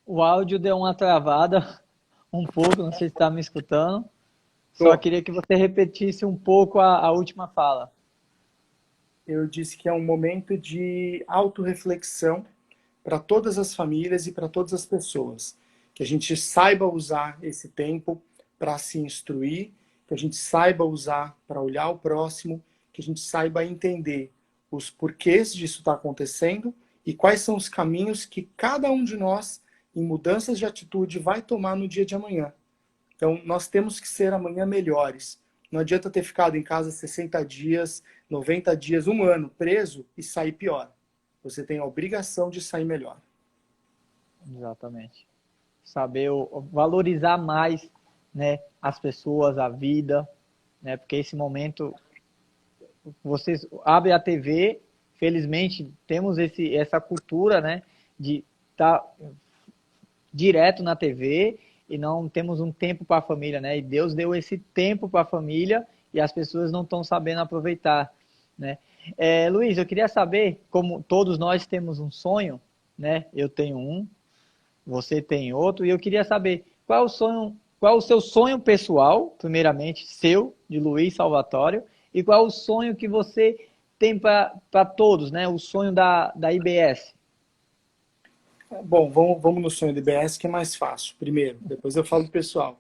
O áudio deu uma travada um pouco, não sei se está me escutando. Só Tô. queria que você repetisse um pouco a última fala. Eu disse que é um momento de autorreflexão para todas as famílias e para todas as pessoas. Que a gente saiba usar esse tempo para se instruir, que a gente saiba usar para olhar o próximo, que a gente saiba entender os porquês disso está acontecendo e quais são os caminhos que cada um de nós, em mudanças de atitude, vai tomar no dia de amanhã. Então, nós temos que ser amanhã melhores. Não adianta ter ficado em casa 60 dias, 90 dias, um ano preso e sair pior. Você tem a obrigação de sair melhor. Exatamente. Saber valorizar mais, né, as pessoas, a vida, né, porque esse momento, vocês abrem a TV, felizmente temos essa cultura, né, de estar direto na TV e não temos um tempo para a família, né? E Deus deu esse tempo para a família e as pessoas não estão sabendo aproveitar, né? Luiz, eu queria saber, como todos nós temos um sonho, né? Eu tenho um, você tem outro, e eu queria saber qual é o sonho, qual é o seu sonho pessoal, primeiramente, seu, de Luiz Salvatório, e qual é o sonho que você tem para todos, né? O sonho da IBS. Bom, vamos no sonho do IBS, que é mais fácil. Primeiro, depois eu falo do pessoal.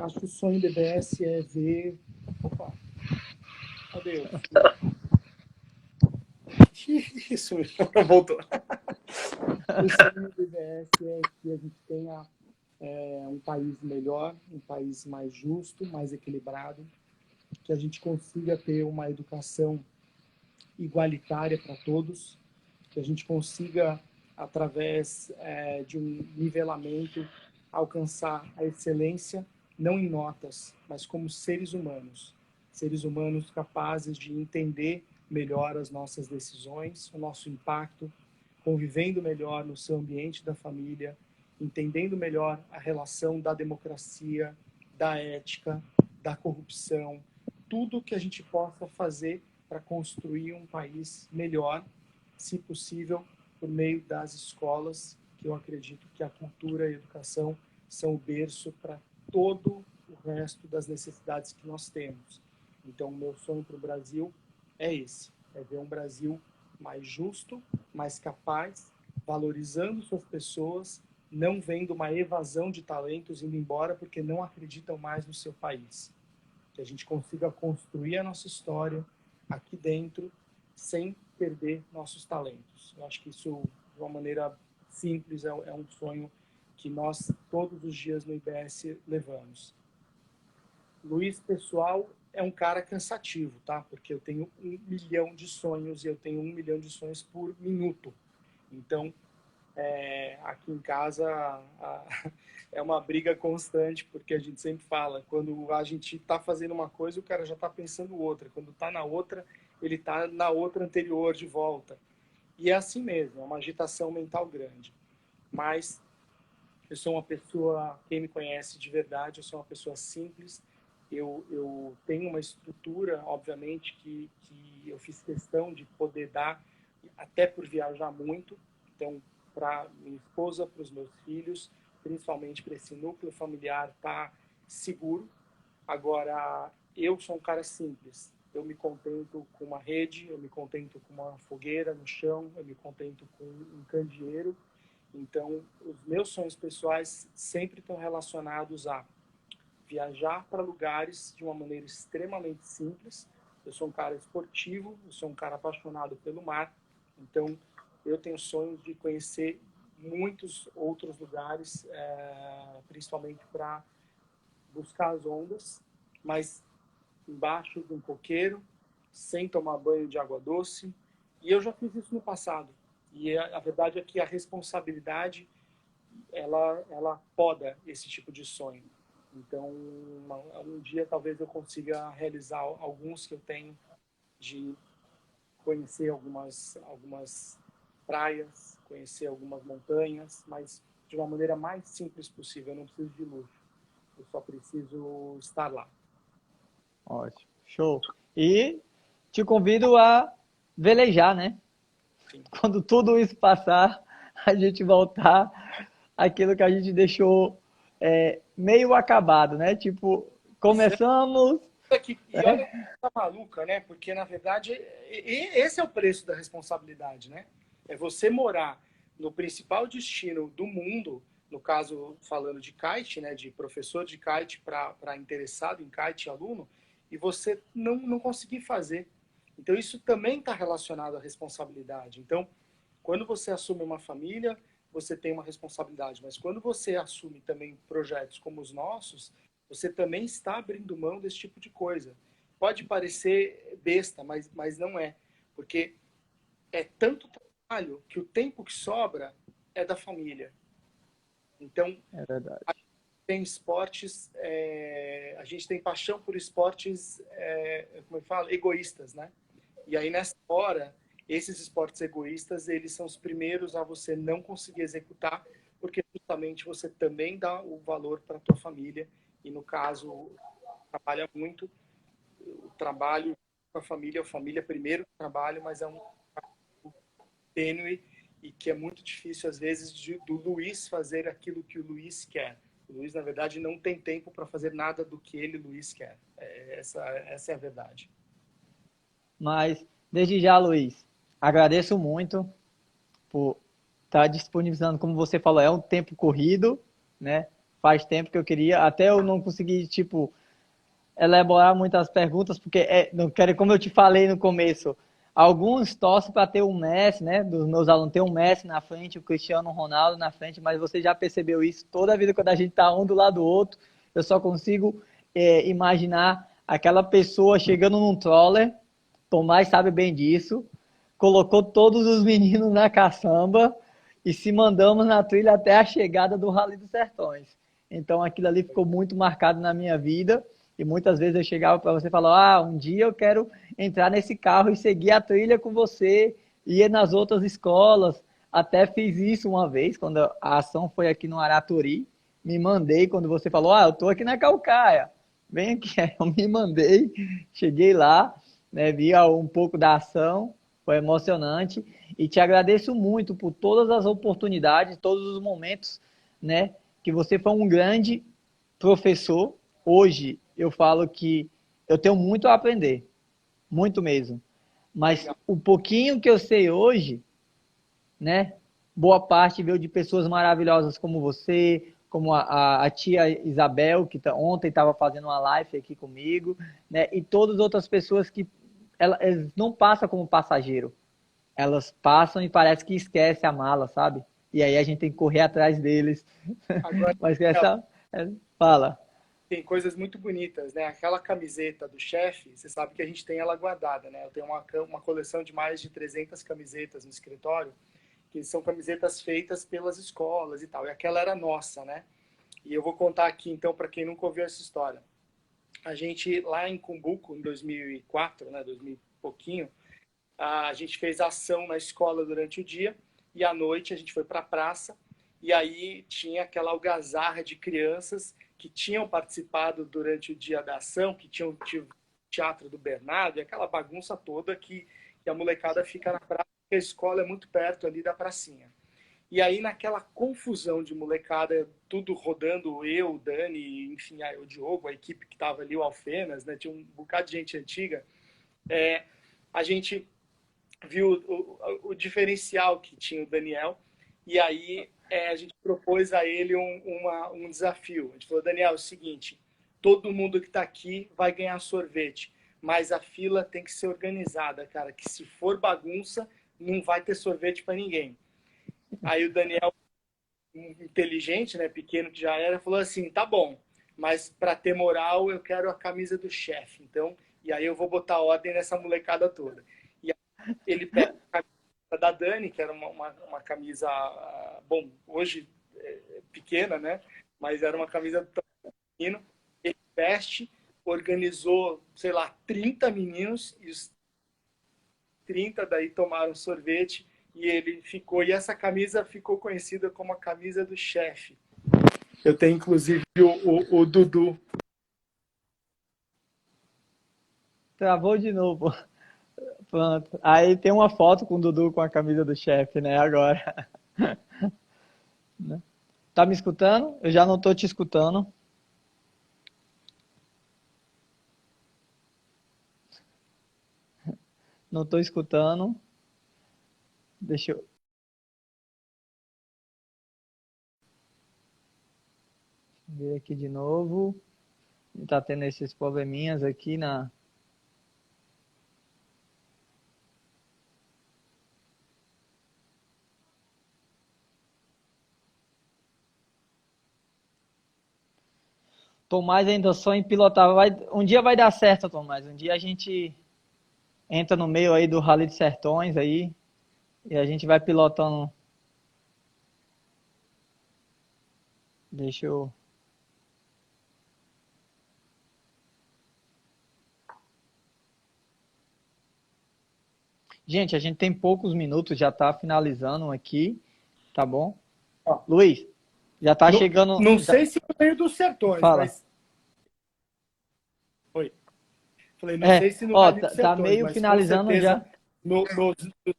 Acho que o sonho do IBS é ver. Opa, cadê eu? Isso, voltou. O sonho do IBS é que a gente tenha um país melhor, um país mais justo, mais equilibrado, que a gente consiga ter uma educação igualitária para todos, que a gente consiga, através de um nivelamento, alcançar a excelência, não em notas, mas como seres humanos capazes de entender melhor as nossas decisões, o nosso impacto, convivendo melhor no seu ambiente da família, entendendo melhor a relação da democracia, da ética, da corrupção, tudo que a gente possa fazer para construir um país melhor, se possível, por meio das escolas, que eu acredito que a cultura e a educação são o berço para todo o resto das necessidades que nós temos. Então, o meu sonho para o Brasil é esse, é ver um Brasil mais justo, mais capaz, valorizando suas pessoas, não vendo uma evasão de talentos indo embora porque não acreditam mais no seu país. Que a gente consiga construir a nossa história aqui dentro sem perder nossos talentos. Eu acho que isso, de uma maneira simples, é um sonho que nós, todos os dias no IBS, levamos. Luiz, pessoal, é um cara cansativo, tá? Porque eu tenho 1 milhão de sonhos e eu tenho 1 milhão de sonhos por minuto. Então, aqui em casa é uma briga constante, porque a gente sempre fala, quando a gente está fazendo uma coisa, o cara já está pensando outra. Quando está na outra, ele está na outra anterior de volta. E é assim mesmo, é uma agitação mental grande. Mas eu sou uma pessoa, quem me conhece de verdade, eu sou uma pessoa simples. Eu tenho uma estrutura, obviamente, que eu fiz questão de poder dar, até por viajar muito. Então, para minha esposa, para os meus filhos, principalmente para esse núcleo familiar estar seguro. Agora, eu sou um cara simples. Eu me contento com uma rede, eu me contento com uma fogueira no chão, eu me contento com um candeeiro. Então, os meus sonhos pessoais sempre estão relacionados a viajar para lugares de uma maneira extremamente simples. Eu sou um cara esportivo, eu sou um cara apaixonado pelo mar, então eu tenho sonhos de conhecer muitos outros lugares, principalmente para buscar as ondas, mas embaixo de um coqueiro, sem tomar banho de água doce. E eu já fiz isso no passado. E a verdade é que a responsabilidade, ela poda esse tipo de sonho. Então, um dia talvez eu consiga realizar alguns que eu tenho, de conhecer algumas praias, conhecer algumas montanhas, mas de uma maneira mais simples possível. Eu não preciso de luxo, eu só preciso estar lá. Ótimo, show. E te convido a velejar, né? Sim. Quando tudo isso passar, a gente voltar àquilo que a gente deixou meio acabado, né? Tipo, começamos... E olha que coisa maluca, né? Porque, na verdade, esse é o preço da responsabilidade, né? É você morar no principal destino do mundo, no caso, falando de kite, né? De professor de kite para interessado em kite, aluno, e você não conseguir fazer. Então, isso também está relacionado à responsabilidade. Então, quando você assume uma família, você tem uma responsabilidade. Mas quando você assume também projetos como os nossos, você também está abrindo mão desse tipo de coisa. Pode parecer besta, mas não é. Porque é tanto trabalho que o tempo que sobra é da família. Então, É verdade. a gente tem esportes, a gente tem paixão por esportes, como eu falo, egoístas, né? E aí, nessa hora, esses esportes egoístas, eles são os primeiros a você não conseguir executar, porque justamente você também dá o valor para a tua família. E, no caso, trabalha muito, o trabalho com a família primeiro que trabalho, mas é um trabalho tênue e que é muito difícil, às vezes, do Luiz fazer aquilo que o Luiz quer. O Luiz, na verdade, não tem tempo para fazer nada do que ele, Luiz, quer. Essa é a verdade. Mas, desde já, Luiz, agradeço muito por estar disponibilizando, como você falou, é um tempo corrido, né? Faz tempo que eu queria, até eu não consegui, tipo, elaborar muitas perguntas, porque, não quero, como eu te falei no começo, alguns torcem para ter um Messi, né? Dos meus alunos, ter um Messi na frente, o Cristiano Ronaldo na frente, mas você já percebeu isso, toda a vida quando a gente está um do lado do outro, eu só consigo imaginar aquela pessoa chegando num troller, Tomás sabe bem disso. Colocou todos os meninos na caçamba e se mandamos na trilha até a chegada do Rally dos Sertões. Então aquilo ali ficou muito marcado na minha vida e muitas vezes eu chegava para você e falava, um dia eu quero entrar nesse carro e seguir a trilha com você, ia nas outras escolas, até fiz isso uma vez, quando a ação foi aqui no Aratori, me mandei quando você falou, eu tô aqui na Calcaia, vem aqui, eu me mandei, cheguei lá, né, vi um pouco da ação, foi emocionante e te agradeço muito por todas as oportunidades, todos os momentos, né, que você foi um grande professor. Hoje eu falo que eu tenho muito a aprender, muito mesmo. Mas o pouquinho que eu sei hoje, né, boa parte veio de pessoas maravilhosas como você, como a tia Isabel, que ontem estava fazendo uma live aqui comigo, né, e todas as outras pessoas que elas não passam como passageiro. Elas passam e parece que esquece a mala, sabe? E aí a gente tem que correr atrás deles. Agora, Mas essa... Fala. tem coisas muito bonitas, né? Aquela camiseta do chefe, você sabe que a gente tem ela guardada, né? Eu tenho uma coleção de mais de 300 camisetas no escritório, que são camisetas feitas pelas escolas e tal. E aquela era nossa, né? E eu vou contar aqui, então, para quem nunca ouviu essa história. A gente, lá em Cumbuco, em 2004, né? 2000 e pouquinho, a gente fez ação na escola durante o dia e à noite a gente foi para a praça e aí tinha aquela algazarra de crianças que tinham participado durante o dia da ação, que tinham tido teatro do Bernardo e aquela bagunça toda que a molecada fica na praça, porque a escola é muito perto ali da pracinha. E aí naquela confusão de molecada, tudo rodando, eu, o Dani, enfim, o Diogo, a equipe que estava ali, o Alfenas, né, tinha um bocado de gente antiga, a gente viu o diferencial que tinha o Daniel, e aí a gente propôs a ele um desafio. A gente falou, Daniel, é o seguinte, todo mundo que está aqui vai ganhar sorvete, mas a fila tem que ser organizada, cara, que se for bagunça, não vai ter sorvete para ninguém. Aí o Daniel, inteligente, né, pequeno que já era, falou assim, tá bom, mas para ter moral eu quero a camisa do chefe, então, e aí eu vou botar ordem nessa molecada toda. Ele pega a camisa da Dani, que era uma camisa, bom, hoje pequena, né? Mas era uma camisa tão pequena. Ele veste, organizou, sei lá, 30 meninos, e os 30 daí tomaram sorvete, e ele ficou, e essa camisa ficou conhecida como a camisa do chefe. Eu tenho, inclusive, o Dudu. Travou de novo. Pronto. Aí tem uma foto com o Dudu com a camisa do chefe, né? Agora. Tá me escutando? Eu já não tô te escutando. Não tô escutando. Deixa eu ver aqui de novo. Tá tendo esses probleminhas aqui na... Tomás ainda só em pilotar. Um dia vai dar certo, Tomás. Um dia a gente entra no meio aí do Rally de Sertões aí e a gente vai pilotando. Deixa eu... Gente, a gente tem poucos minutos, já tá finalizando aqui, tá bom? Ó, Luiz, já tá chegando... Não sei se no meio dos sertões, Fala. mas... Oi. Falei, não sei se no Rally dos tá Sertões, meio mas finalizando com certeza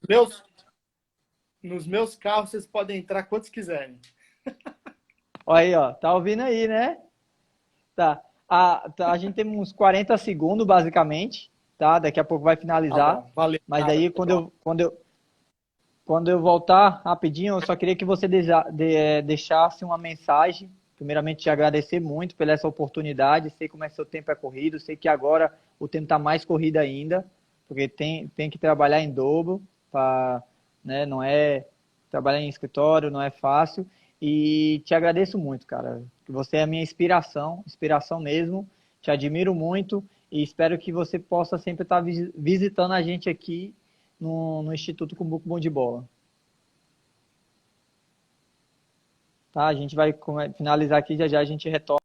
já. Nos meus carros vocês podem entrar quantos quiserem. Olha aí, ó, tá ouvindo aí, né? Tá. A gente tem uns 40 segundos, basicamente, tá? Daqui a pouco vai Tá finalizar. bom, valeu. Mas Cara, aí, quando eu voltar rapidinho, eu só queria que você deixasse uma mensagem. Primeiramente, te agradecer muito pela essa oportunidade. Sei como é que seu tempo é corrido. Sei que agora o tempo está mais corrido ainda, porque tem que trabalhar em dobro, né? Não é trabalhar em escritório, não é fácil. E te agradeço muito, cara. Você é a minha inspiração mesmo. Te admiro muito e espero que você possa sempre estar visitando a gente aqui no Instituto Cumbuco Bom de Bola. Tá? A gente vai finalizar aqui, já já a gente retorna.